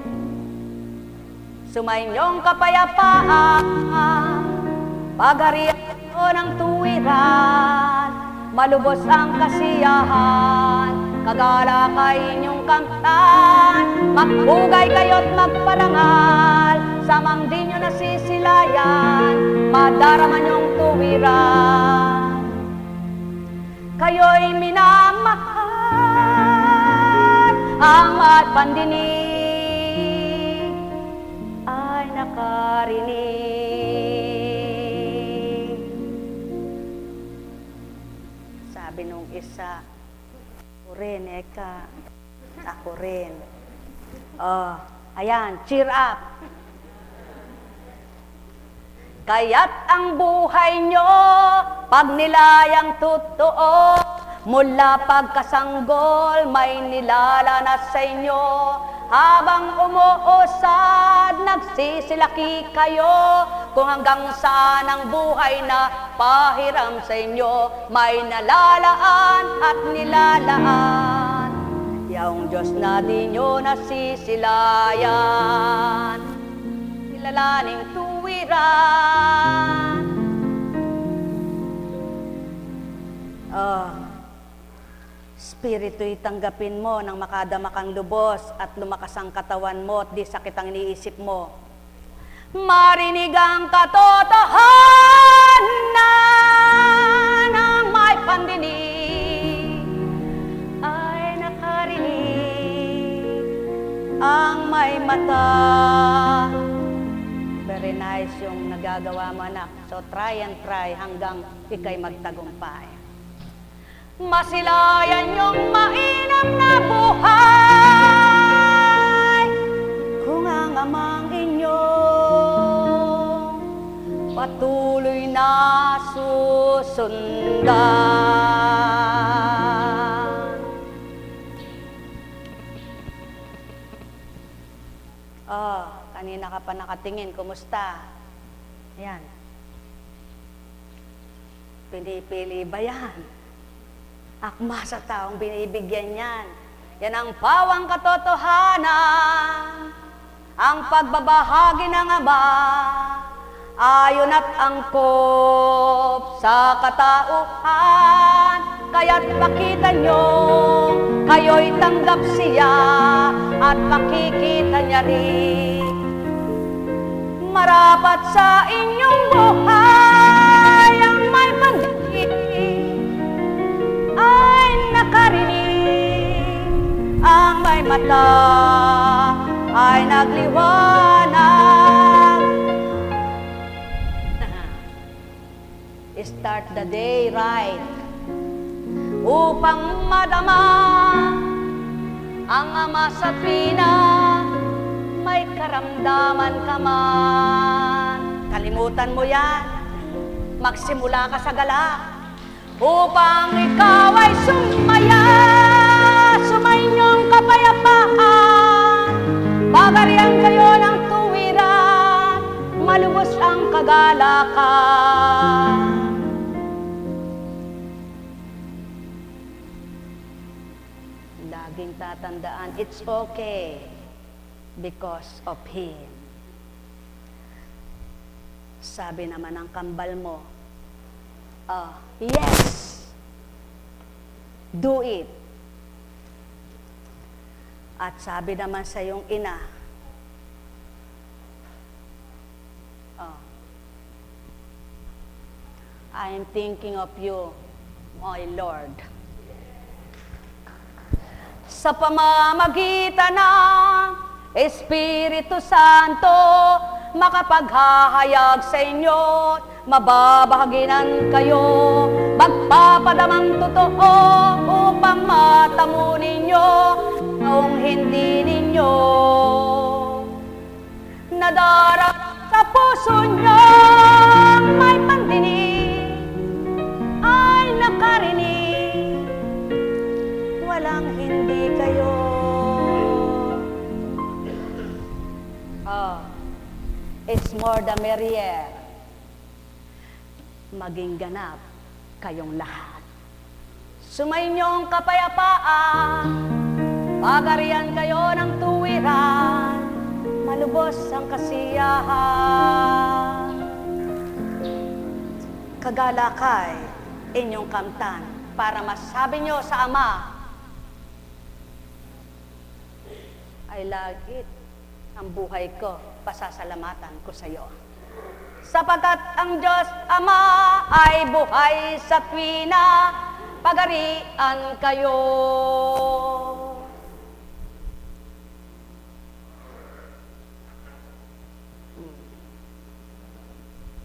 S2: Sumainyong kapayapaan, pagharian ng tuwiran, malubos ang kasiyahan, kagala kay inyong kamtan, magbugay kayo't magparangal samang di nyo nasisilayan, madarama nyong tuwiran. Kayo'y minamahal, ang pandinig ay nakarinig. Sabi nung isa, ako rin, Eka, ako rin. Oh, ayan, cheer up. Kaya't ang buhay nyo, pag nilayang totoo, mula pagkasanggol, may nilalanas sa inyo. Habang umuusad, nagsisilaki kayo, kung hanggang saan ang buhay na pahiram sa inyo, may nalalaan at nilalaan. Yaong Diyos na di nyo nasisilayan, nilalaning tuwiran. Spirito'y tanggapin mo nang makadama kang lubos at lumakas ang katawan mo at di sakit ang iniisip mo. Marinig ang katotohanan ng may pandinig ay nakarinig ang may mata. Very nice yung nagagawa mo, anak. So try and try hanggang ikay magtagumpay. Masilayan yung mainam na buhay kung ang amang inyong patuloy na susundan. Kanina ka pa nakatingin, kumusta? Yan. Pinipili ba yan? Akma sa taong binibigyan yan. Yan ang pawang katotohanan, ang pagbabahagi ng Ama, ayon at angkop sa katauhan. Kaya't pakita nyo, kayo'y tanggap siya, at makikita niya rin. Marapat sa inyong buhay ang may pandinig ay nakarinig, ang may mata ay nagliwanag. Start the day right upang madama ang Ama sa pina, may karamdaman ka man. Kalimutan mo yan, magsimula ka sa gala upang ikaw ay sumaya, sumainyong kapayapaan. Pagarian kayo ng tuwiran, malubos ang kagalakan. Laging tatandaan, it's okay because of Him. Sabi naman ng kambal mo, yes, do it. At sabi naman sa iyong ina, I am thinking of you, my Lord. Sa pamamagitan ng Espiritu Santo, makapaghahayag sa inyo, mababahaginan kayo, magpapadamang totoo upang matamo ninyo noong hindi ninyo nadarap sa puso nyo, may pandinig ay nakarinig, walang hindi kayo. It's more the merrier. Maging ganap kayong lahat. Sumainyong kapayapaan, pagarian kayo ng tuwiran, malubos ang kasiyahan. Kagalakay inyong kamtan para masabi nyo sa Ama, I love it. ang buhay ko, pasasalamatan ko sa iyo. Sapagkat ang Diyos Ama ay buhay sa tuwina, pagarian kayo.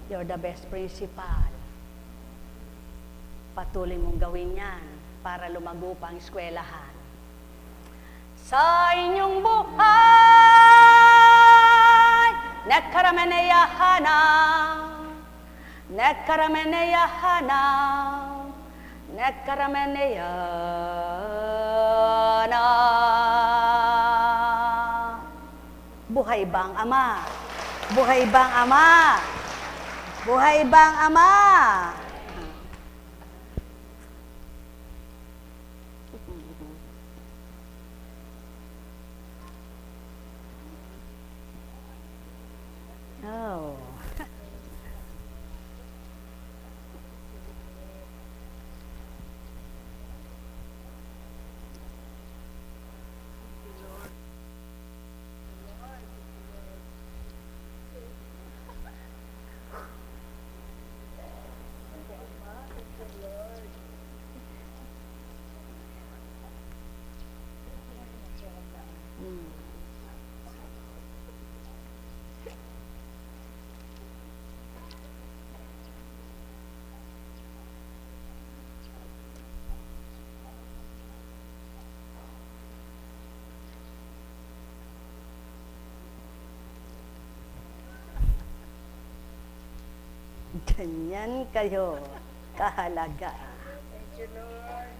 S2: You're the best principal. Patuloy mong gawin yan para lumago pa ang eskwelahan. Sa inyong buhay, nekarameneyahanang, nekarameneyahanang, nekarameneyahanang. Buhay ba ang Ama? Buhay ba ang Ama? Buhay ba ang Ama? Oh. Ganyan kayo kahalaga.
S3: Thank you, Lord.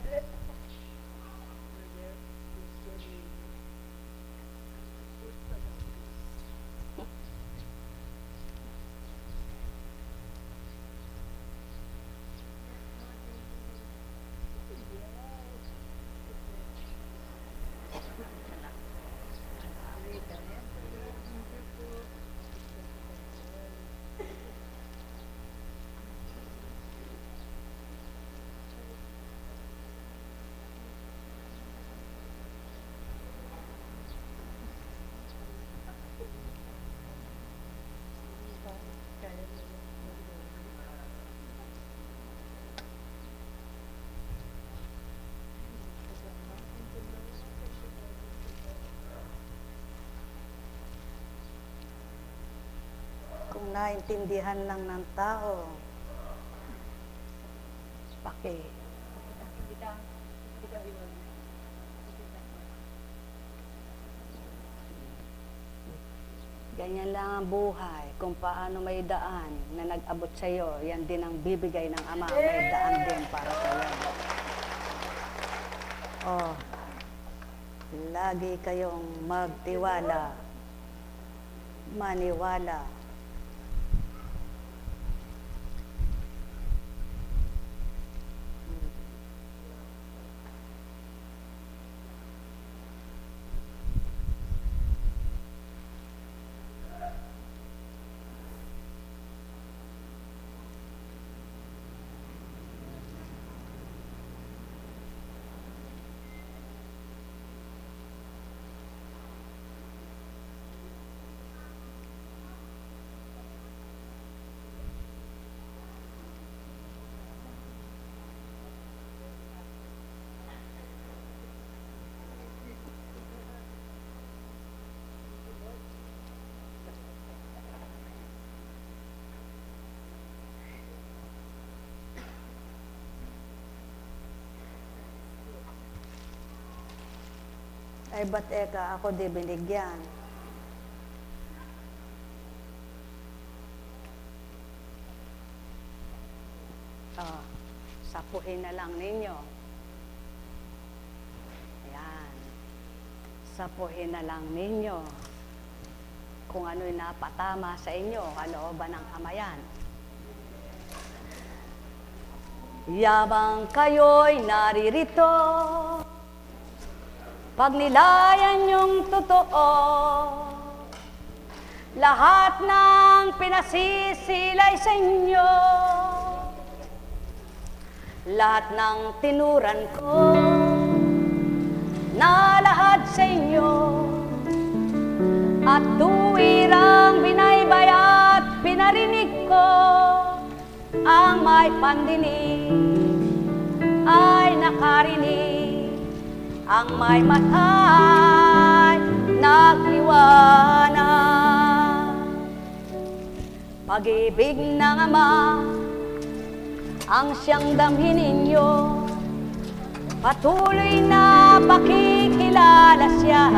S2: Kung naintindihan lang ng tao, ganyan lang ang buhay. Kung paano may daan na nag-abot sa iyo, yan din ang bibigay ng Ama. May daan din para sa iyo. Oh, lagi kayong magtiwala, maniwala. Ay, ba't eka, ako di binigyan? Oh, sapuhin na lang ninyo. Ayan. Sapuhin na lang ninyo kung ano'y napatama sa inyo, kalooban ng Amayan. Yabang kayo'y naririto, pagnilayan niyong totoo, lahat ng pinasisilay sa inyo, lahat ng tinuran ko, na lahat sa inyo At tuwirang binaybayat, pinarinig ko ang may pandinig ay nakarinig, ang may mata'y nagliwanag. Pag-ibig ng Ama ang siyang damhin ninyo, patuloy na pakikilala siya.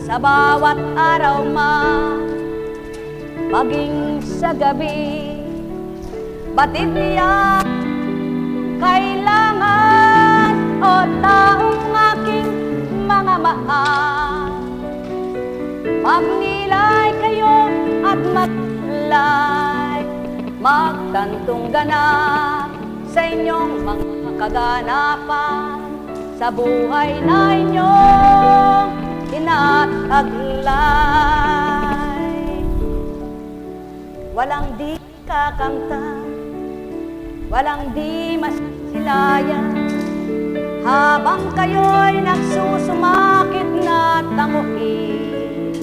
S2: Sa bawat araw maging sa gabi, batid niya kailangan, o taong aking mga mahal. Magnilay kayo at maglay, magtantong ganap sa inyong mga kaganapan, sa buhay na inyong tinataglay. Walang di kakangtan, walang di masilayan, habang kayo'y nagsusumakit na tanguhin.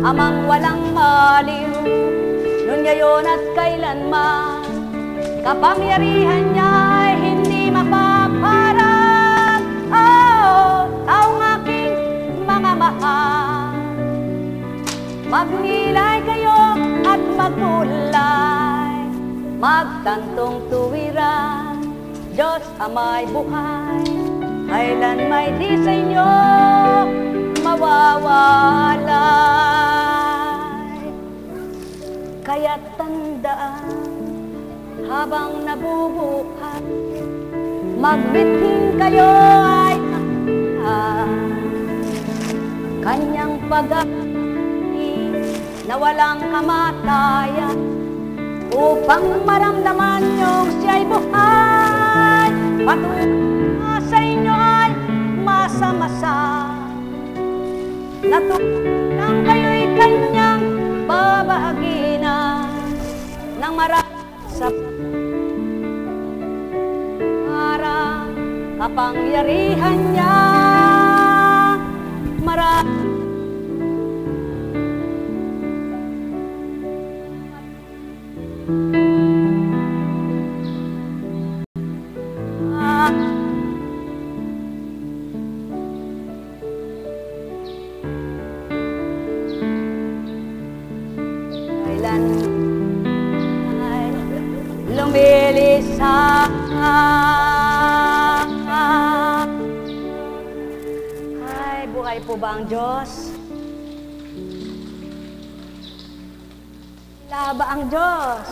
S2: Amang walang maliw, nun ngayon at kailanman, kapangyarihan niya'y hindi mapaparang. Oh, taong aking mga mahal, magnilay kayo at magkulay, magtantong tuwiran, Diyos Ama'y buhay, kailan may di sa inyo mawawalay. Kaya't tandaan, habang nabubuhay, magbithin kayo ay kanyang pag-ibig na walang kamatayan, upang maramdaman niyong siya'y buhay. Patuloy sa inyo ay masa-masa, natulang kayo'y kanyang babahaginan ng marami sa parang kapangyarihan niya. Marami lumilisa. Ay, buhay po ba ang Diyos? Laba ang Diyos.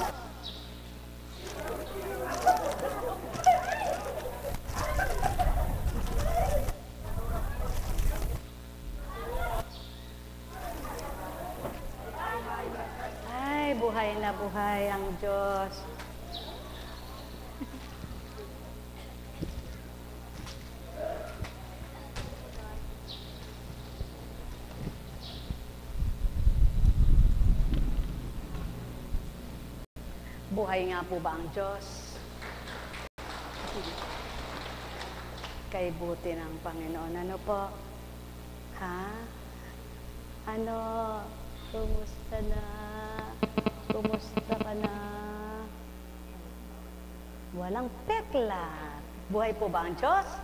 S2: Ay, buhay na buhay ang Diyos. Buhay nga po ba ang Diyos? Kay buti ng Panginoon. Ano po? Ha? Ano? Kumusta na? Kumusta ka na? Walang pekla. Buhay po ba ang Diyos?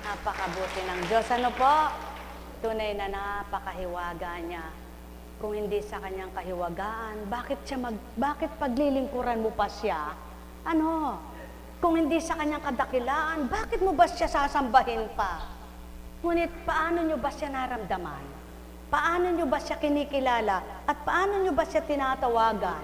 S2: Napakabuti ng Diyos. Ano po? Tunay na napakahiwaga niya. Kung hindi sa kanyang kahiwagaan, bakit paglilingkuran mo pa siya? Ano? Kung hindi sa kanyang kadakilaan, bakit mo ba siya sasambahin pa? Ngunit paano nyo ba siya naramdaman? Paano nyo ba siya kinikilala? At paano nyo ba siya tinatawagan?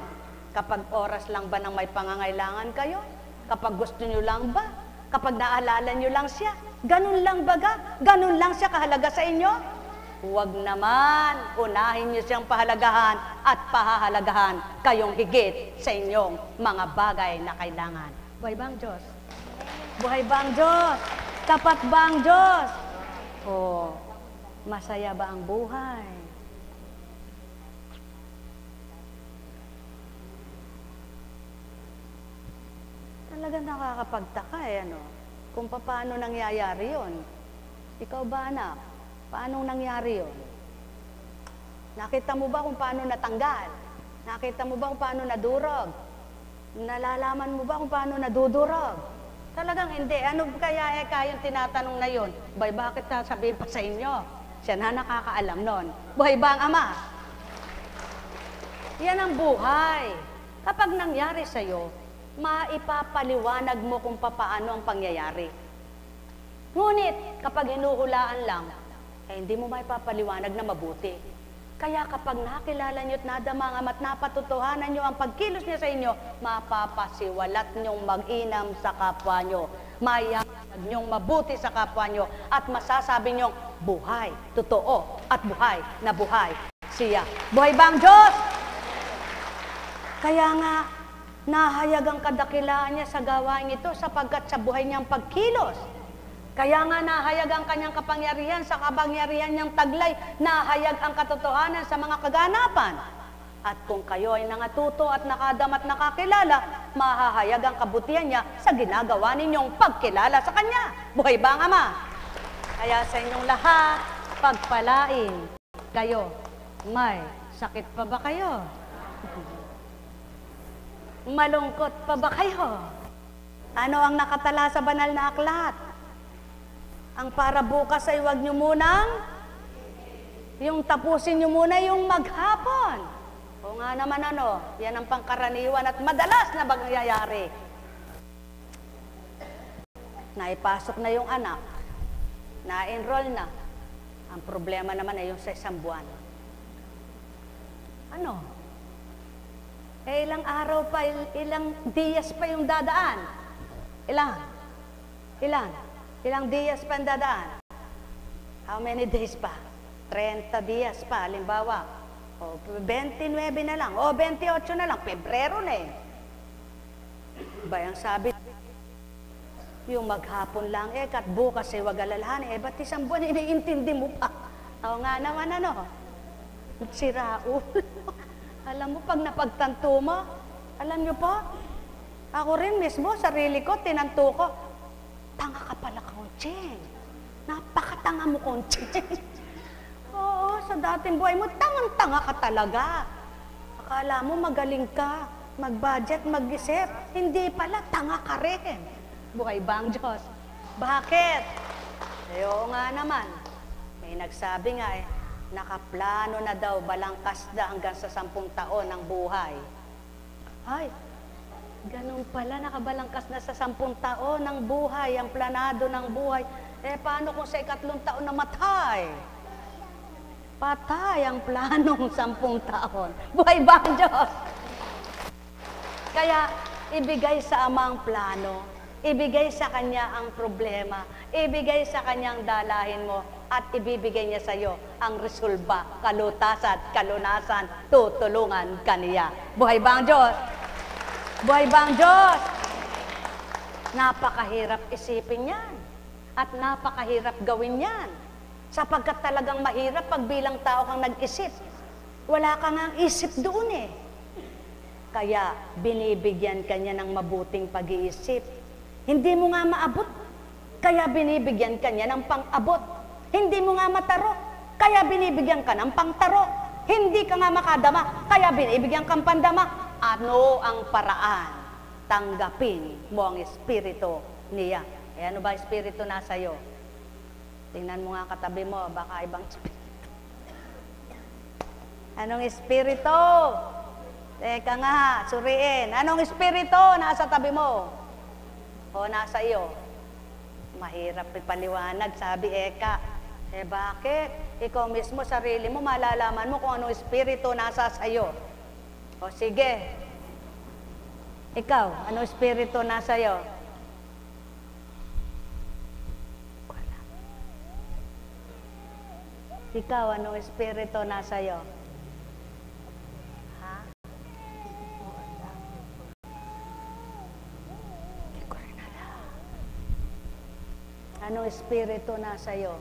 S2: Kapag oras lang ba nang may pangangailangan kayo? Kapag gusto nyo lang ba? Kapag naalala nyo lang siya? Ganun lang baga? Ganun lang siya kahalaga sa inyo? Huwag naman, unahin niyo siyang pahalagahan at pahahalagahan kayong higit sa inyong mga bagay na kailangan. Buhay ba ang Diyos? Buhay ba ang Diyos? Tapat ba ang Diyos? O, masaya ba ang buhay? Talagang nakakapagtaka ano? Kung paano nangyayari yon. Ikaw ba anak? Paano nangyari yun? Nakita mo ba kung paano natanggal? Nakita mo ba kung paano nadurog? Nalalaman mo ba kung paano nadudurog? Talagang hindi. Ano kaya yung tinatanong na yun? Bay, bakit sasabihin pa sa inyo? Siya na nakakaalam nun. Buhay ba ang Ama? Yan ang buhay. Kapag nangyari sa'yo, maipapaliwanag mo kung paano ang pangyayari. Ngunit, kapag hinuhulaan lang, hindi mo maipapaliwanag na mabuti. Kaya kapag nakilala nyo at nadama ang Ama at napatutuhanan nyo ang pagkilos niya sa inyo, mapapasiwalat nyong mag-inam sa kapwa nyo. Mayayag nyong mabuti sa kapwa nyo at masasabi nyong buhay, totoo at buhay na buhay siya. Buhay ba ang Diyos? Kaya nga, nahayag ang kadakilaan niya sa gawain ito sapagkat sa buhay niyang pagkilos. Kaya nga nahayag ang kanyang kapangyarihan sa kapangyarihan niyang taglay, nahayag ang katotohanan sa mga kaganapan. At kung kayo ay nangatuto at nakadam at nakakilala, mahahayag ang kabutihan niya sa ginagawa ninyong pagkilala sa Kanya. Buhay ba ang Ama? Kaya sa inyong lahat, pagpalain kayo. May sakit pa ba kayo? Malungkot pa ba kayo? Ano ang nakatala sa banal na aklat? Ang para bukas ay huwag nyo munang, yung tapusin nyo muna yung maghapon. O nga naman yan ang pangkaraniwan at madalas na nangyayari. Naipasok na yung anak, na-enroll na. Ang problema naman ay yung sa 1 buwan. Ano? Ilang araw pa, ilang diyas pa yung dadaan. Ilang diyas pa ang dadaan? How many days pa? 30 diyas pa, halimbawa. O 29 na lang, o 28 na lang, Pebrero na eh. Bayang sabi, yung maghapon lang at bukas wag alalahanin, ba't 1 buwan iniintindi mo pa? O nga naman sira ulo. Alam mo, pag napagtanto mo, alam nyo po, ako rin mismo, sarili ko, tinanto ko, tanga ka pala, Koncheng. Napakatanga mo, Koncheng. Oo, sa dating buhay mo, tangang-tanga ka talaga. Akala mo magaling ka, mag-budget, mag-isip. Hindi pala, tanga ka rin. Buhay ba ang Diyos? Bakit? Oo nga naman. May nagsabi nga nakaplano na daw balangkas na hanggang sa 10 taon ng buhay. Ay, ganun pala, nakabalangkas na sa 10 taon ng buhay, ang planado ng buhay. Paano kung sa 3 taon na matay? Patay ang planong 10 taon. Buhay ba ang Diyos? Kaya, ibigay sa Ama ang plano, ibigay sa Kanya ang problema, ibigay sa Kanyang dalahin mo, at ibibigay niya sa iyo ang resolba, kalutasan, kalunasan, tutulungan kaniya. Buhay ba ang Diyos? Buhay ba ang Diyos? Napakahirap isipin yan. At napakahirap gawin yan. Sapagkat talagang mahirap pag bilang tao kang nag-isip. Wala ka nga isip doon eh. Kaya binibigyan ka niya ng mabuting pag-iisip. Hindi mo nga maabot. Kaya binibigyan ka niya ng pang-abot. Hindi mo nga mataro, kaya binibigyan ka ng pangtaro. Hindi ka nga makadama, kaya binibigyan kang pandama. Ano ang paraan? Tanggapin mo ang Espiritu niya. Ano ba Espiritu nasa iyo? Tingnan mo nga katabi mo, baka ibang Espiritu. Anong Espiritu? Teka nga, suriin. Anong Espiritu nasa tabi mo? O nasa iyo? Mahirap ipaliwanag, sabi Eka. Bakit? Ikaw mismo, sarili mo, malalaman mo kung anong espiritu nasa sayo. O sige. Ikaw, anong espiritu nasa iyo? Wala. Ikaw, anong espiritu nasa iyo? Ha? Hindi ko rin alam. Anong espiritu nasa iyo?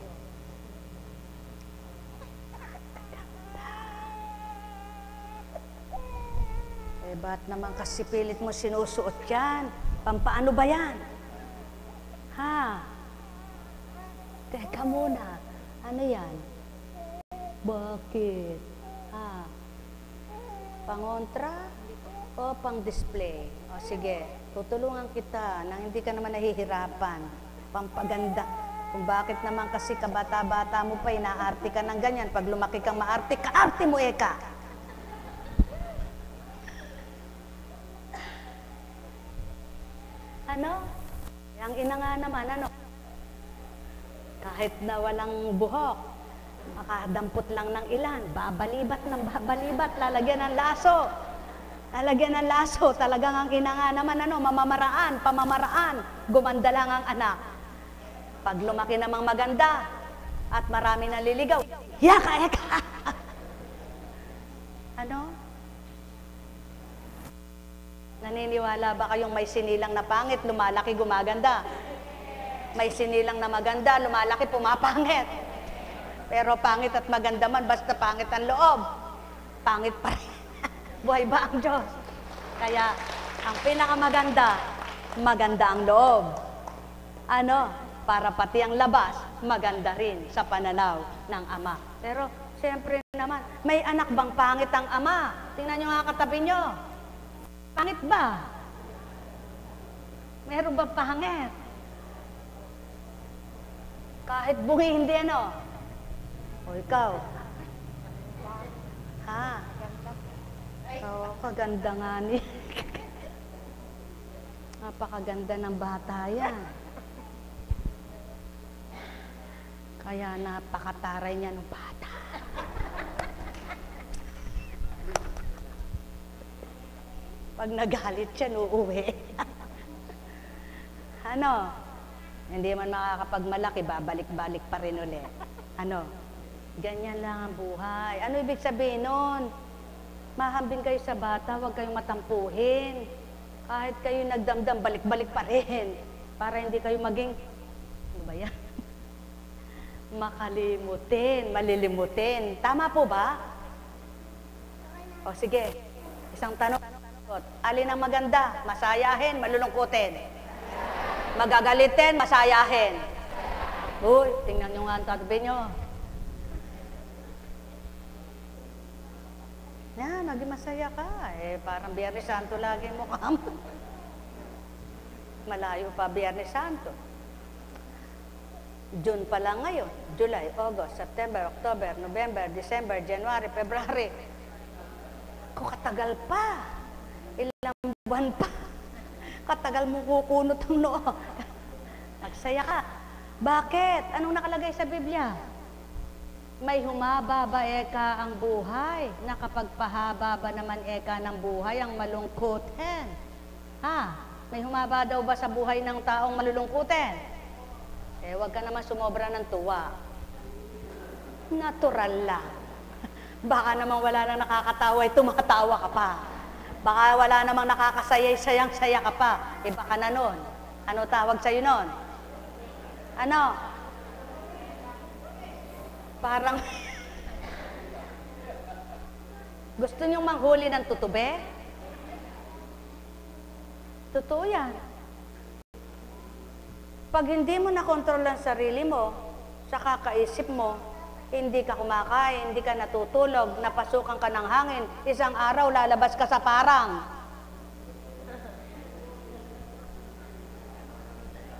S2: Ba't naman kasi pilit mo sinusuot yan? Pampaano ba yan? Ha? Teka muna. Ano yan? Bakit? Pangontra o pang-display? O sige, tutulungan kita nang hindi ka naman nahihirapan. Pampaganda. Kung bakit naman kasi kabata-bata mo pa, inaarte ka ng ganyan. Pag lumaki kang maarte, kaarte mo eka. Ano? Yang ina nga naman, ano? Kahit na walang buhok, makadampot lang ng ilan, babalibat ng babalibat, lalagyan ng laso. Lalagyan ng laso, talagang ang ina nga naman, ano, pamamaraan, gumanda lang ang anak. Pag lumaki namang maganda, at marami naliligaw, yaka, eka! Ano? Naniniwala ba kayong may sinilang na pangit, lumalaki, gumaganda? May sinilang na maganda, lumalaki, pumapangit. Pero pangit at maganda man, basta pangit ang loob. Pangit pa rin. Buhay ba ang Diyos? Kaya, ang pinakamaganda, maganda ang loob. Ano? Para pati ang labas, maganda rin sa pananaw ng Ama. Pero, siyempre naman, may anak bang pangit ang Ama? Tingnan nyo nga katabi nyo. Pangit ba? Meron ba pangit? Kahit bungi, hindi ano? O ikaw? Ha? Oo, kaganda nga niya. Napakaganda ng bata yan. Kaya napakataray niya ng bata. Pag nagalit siya, uuwi. Ano? Hindi man makakapagmalaki, babalik-balik pa rin ulit. Ano? Ganyan lang ang buhay. Ano ibig sabihin nun? Mahambing kayo sa bata, huwag kayong matampuhin. Kahit kayo nagdamdam, balik-balik pa rin. Para hindi kayo maging, ano ba yan? Makalimutin, malilimutin. Tama po ba? O sige, isang tanong. Alin ang maganda? Masayahin, malulungkutin. Magagalitin, masayahin. Uy, tingnan nyo nga ang tatabi nyo. Yan, maging masaya ka. Eh, parang Biyernes Santo lagi mo ka. Malayo pa Biyernes Santo. June pa lang ngayon. July, August, September, October, November, December, January, February. Kung katagal pa. Ilang buwan pa. Katagal mo kukunot ang noo. Magsaya ka. Bakit? Anong nakalagay sa Biblia? May humaba ba eka ang buhay? Nakapagpahaba ba naman eka ng buhay ang malungkutin? Ha? May humaba daw ba sa buhay ng taong malulungkutin? Eh, wag ka naman sumobra ng tuwa. Natural lang. Baka naman wala nang nakakatawa, ay tumatawa ka pa. Baka wala namang nakakasaya, sayang-saya ka pa. Eh, baka na nun. Ano tawag sa'yo nun? Ano? Parang, gusto niyong manghuli ng tutube? Totoo yan. Pag hindi mo nakontrol ang sarili mo, sa kakaisip mo, hindi ka kumakain, hindi ka natutulog, napasukan ka ng hangin, isang araw lalabas ka sa parang.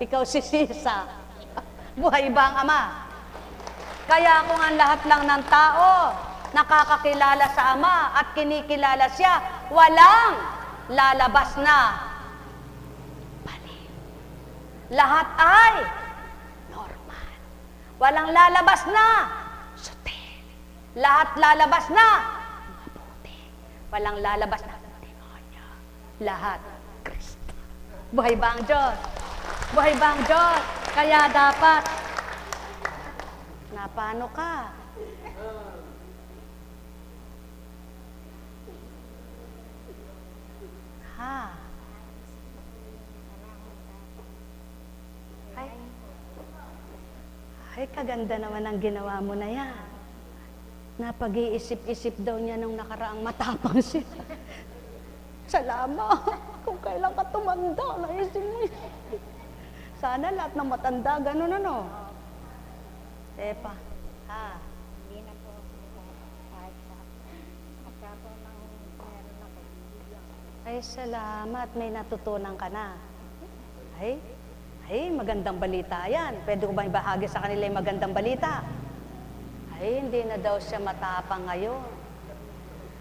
S2: Ikaw si Sisa. Buhay ba ang Ama? Kaya kung ang lahat lang ng tao nakakakilala sa Ama at kinikilala siya, walang lalabas na mali. Lahat ay normal. Walang lalabas na sutil. Lahat lalabas na mabuti. Walang lalabas na demonyo. Lahat Kristo. Buhay ba ang Diyos? Buhay ba ang Diyos? Kaya dapat na paano ka? Ha? Ay, kaganda naman ang ginawa mo na yan. Napag-iisip-isip daw niya nung nakaraang matapang siya. Salamat. Kung kailan ka tumanda, naisip mo. Sana lahat ng matanda, ganun ano. Epa, Ha?
S3: Hindi na po ako kahit sa pagka po nang meron ako.
S2: Ay, salamat. May natutunan ka na. Ay, magandang balita yan. Pwede ko ba ibahagi sa kanila yung magandang balita? Ay, hindi na daw siya matapang ngayon.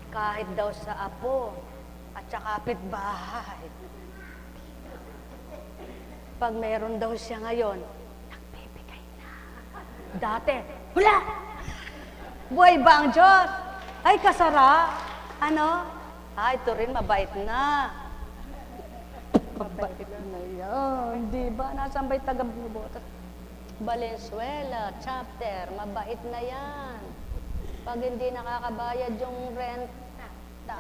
S2: Kahit daw sa apo at sa kapitbahay. Pag meron daw siya ngayon, nagbibigay na. Dati, wala! Buhay ba ang Diyos? Ay, kasara. Ano? Ay, ito rin, mabait na. Mabait na yan. Di ba? Nasaan ba'y taga-bubotas? Valenzuela, chapter. Mabait na yan. Pag hindi nakakabayad yung renta,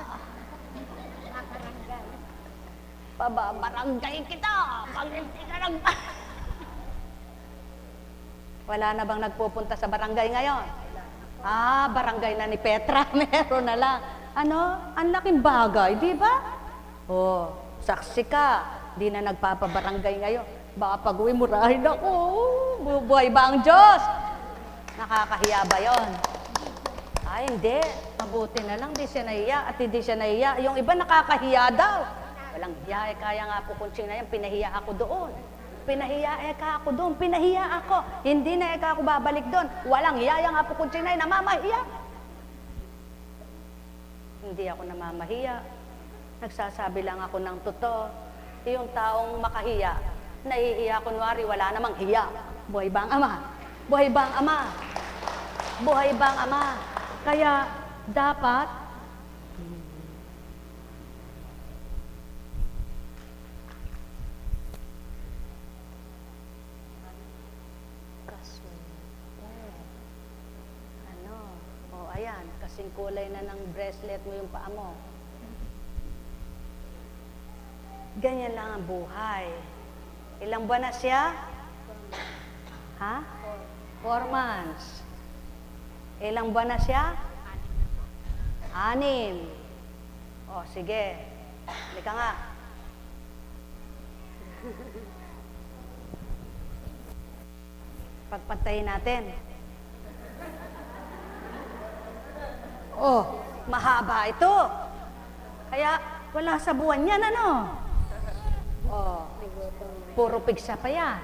S2: pababarangay kita. Pag hindi ka Wala na bang nagpupunta sa barangay ngayon? Barangay na ni Petra. Meron na lang. Ano? Ang laking bagay, di ba? Oh, saksi ka. Di na nagpapabarangay ngayon. Baka pag-uwi, murahin ako. Bubuhay ba ang Diyos? Nakakahiya ba yun? Ay, hindi. Mabuti na lang. Di siya nahiya at hindi siya nahiya. Yung iba nakakahiya daw. Walang hiya. Kaya nga po kunching na yan, pinahiya ako doon. Pinahiya ako doon. Pinahiya ako. Hindi na ako babalik doon. Walang hiya. Yung nga po kunching na yan, namamahiya. Hindi ako namamahiya. Nagsasabi lang ako ng totoo. Yung taong makahiya, nahihiya kunwari, wala namang hiya. Buhay ba ang Ama? Buhay ba ang Ama? Buhay ba ang Ama? Kaya dapat ayan, kasing kulay na ng bracelet mo yung paa mo. Ganyan lang ang buhay. Ilang buwan na siya? Ha? 4 months. Ilang buwan na siya? 6. O, sige. Halika nga. Pagpantayin natin. Oh, mahaba ito. Kaya wala sa buwan yan, ano? Oh, puro pigsa pa yan.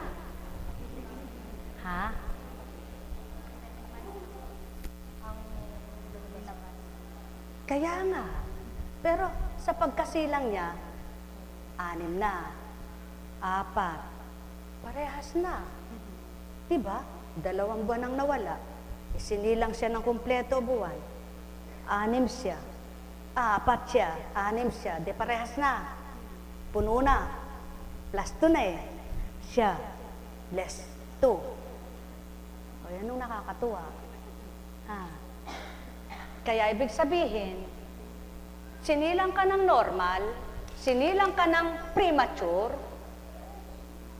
S2: Ha? Kaya nga. Pero sa pagkasilang niya, 6 na, 4, parehas na. Diba? 2 buwan ang nawala. Isinilang siya ng kumpleto buwan. 6 siya. 4 siya. 6 siya. Di parehas na. Puno na. +2 na eh. Siya. +2. O yan ang nakakatuwa. Kaya ibig sabihin, sinilang ka ng normal, sinilang ka ng premature,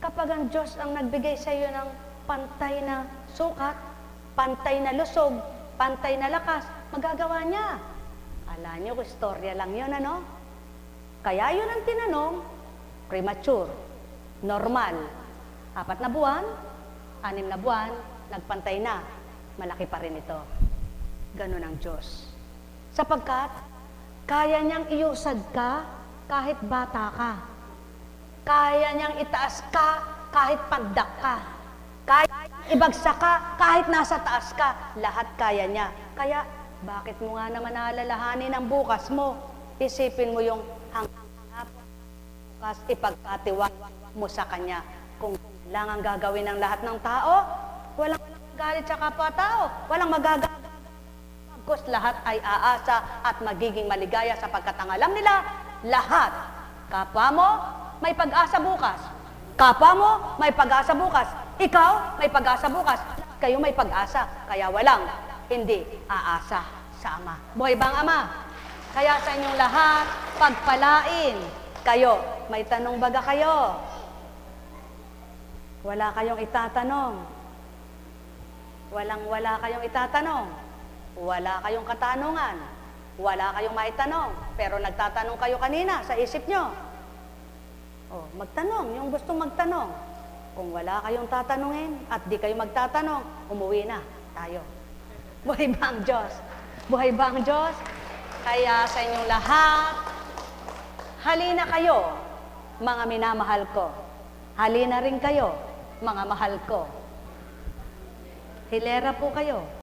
S2: kapag ang Diyos ang nagbigay sa iyo ng pantay na sukat, pantay na lusog, pantay na lakas, magagawa niya. Alam niyo, istorya lang yun, ano? Kaya yun ang tinanong, premature, normal, 4 na buwan, 6 na buwan, nagpantay na, malaki pa rin ito. Ganun ang Diyos. Sapagkat, kaya niyang iusad ka kahit bata ka. Kaya niyang itaas ka kahit pagdak ka. Kaya ibagsak ka kahit nasa taas ka. Lahat kaya niya. Kaya, bakit mo nga naman alalahanin ang bukas mo? Isipin mo yung hanggang bukas, ipagkatiwala mo sa Kanya. Kung lang ang gagawin ng lahat ng tao, walang galit sa kapwa-tao, walang magagawa. Lahat ay aasa at magiging maligaya sapagkat ang alam nila, lahat. Kapwa mo, may pag-asa bukas. Kapwa mo, may pag-asa bukas. Ikaw, may pag-asa bukas. Kayo may pag-asa. Kaya walang hindi aasa sa Ama. Buhay bang Ama? Kaya sa inyong lahat, pagpalain. Kayo, may tanong baga kayo? Wala kayong itatanong. Wala kayong itatanong. Wala kayong katanungan. Wala kayong maitanong. Pero nagtatanong kayo kanina sa isip nyo. O, magtanong. Yung gustong magtanong. Kung wala kayong tatanungin at di kayo magtatanong, umuwi na tayo. Buhay ba ang Diyos? Buhay ba ang Diyos? Kaya sa inyong lahat, halina kayo, mga minamahal ko. Halina rin kayo, mga mahal ko. Hilera po kayo.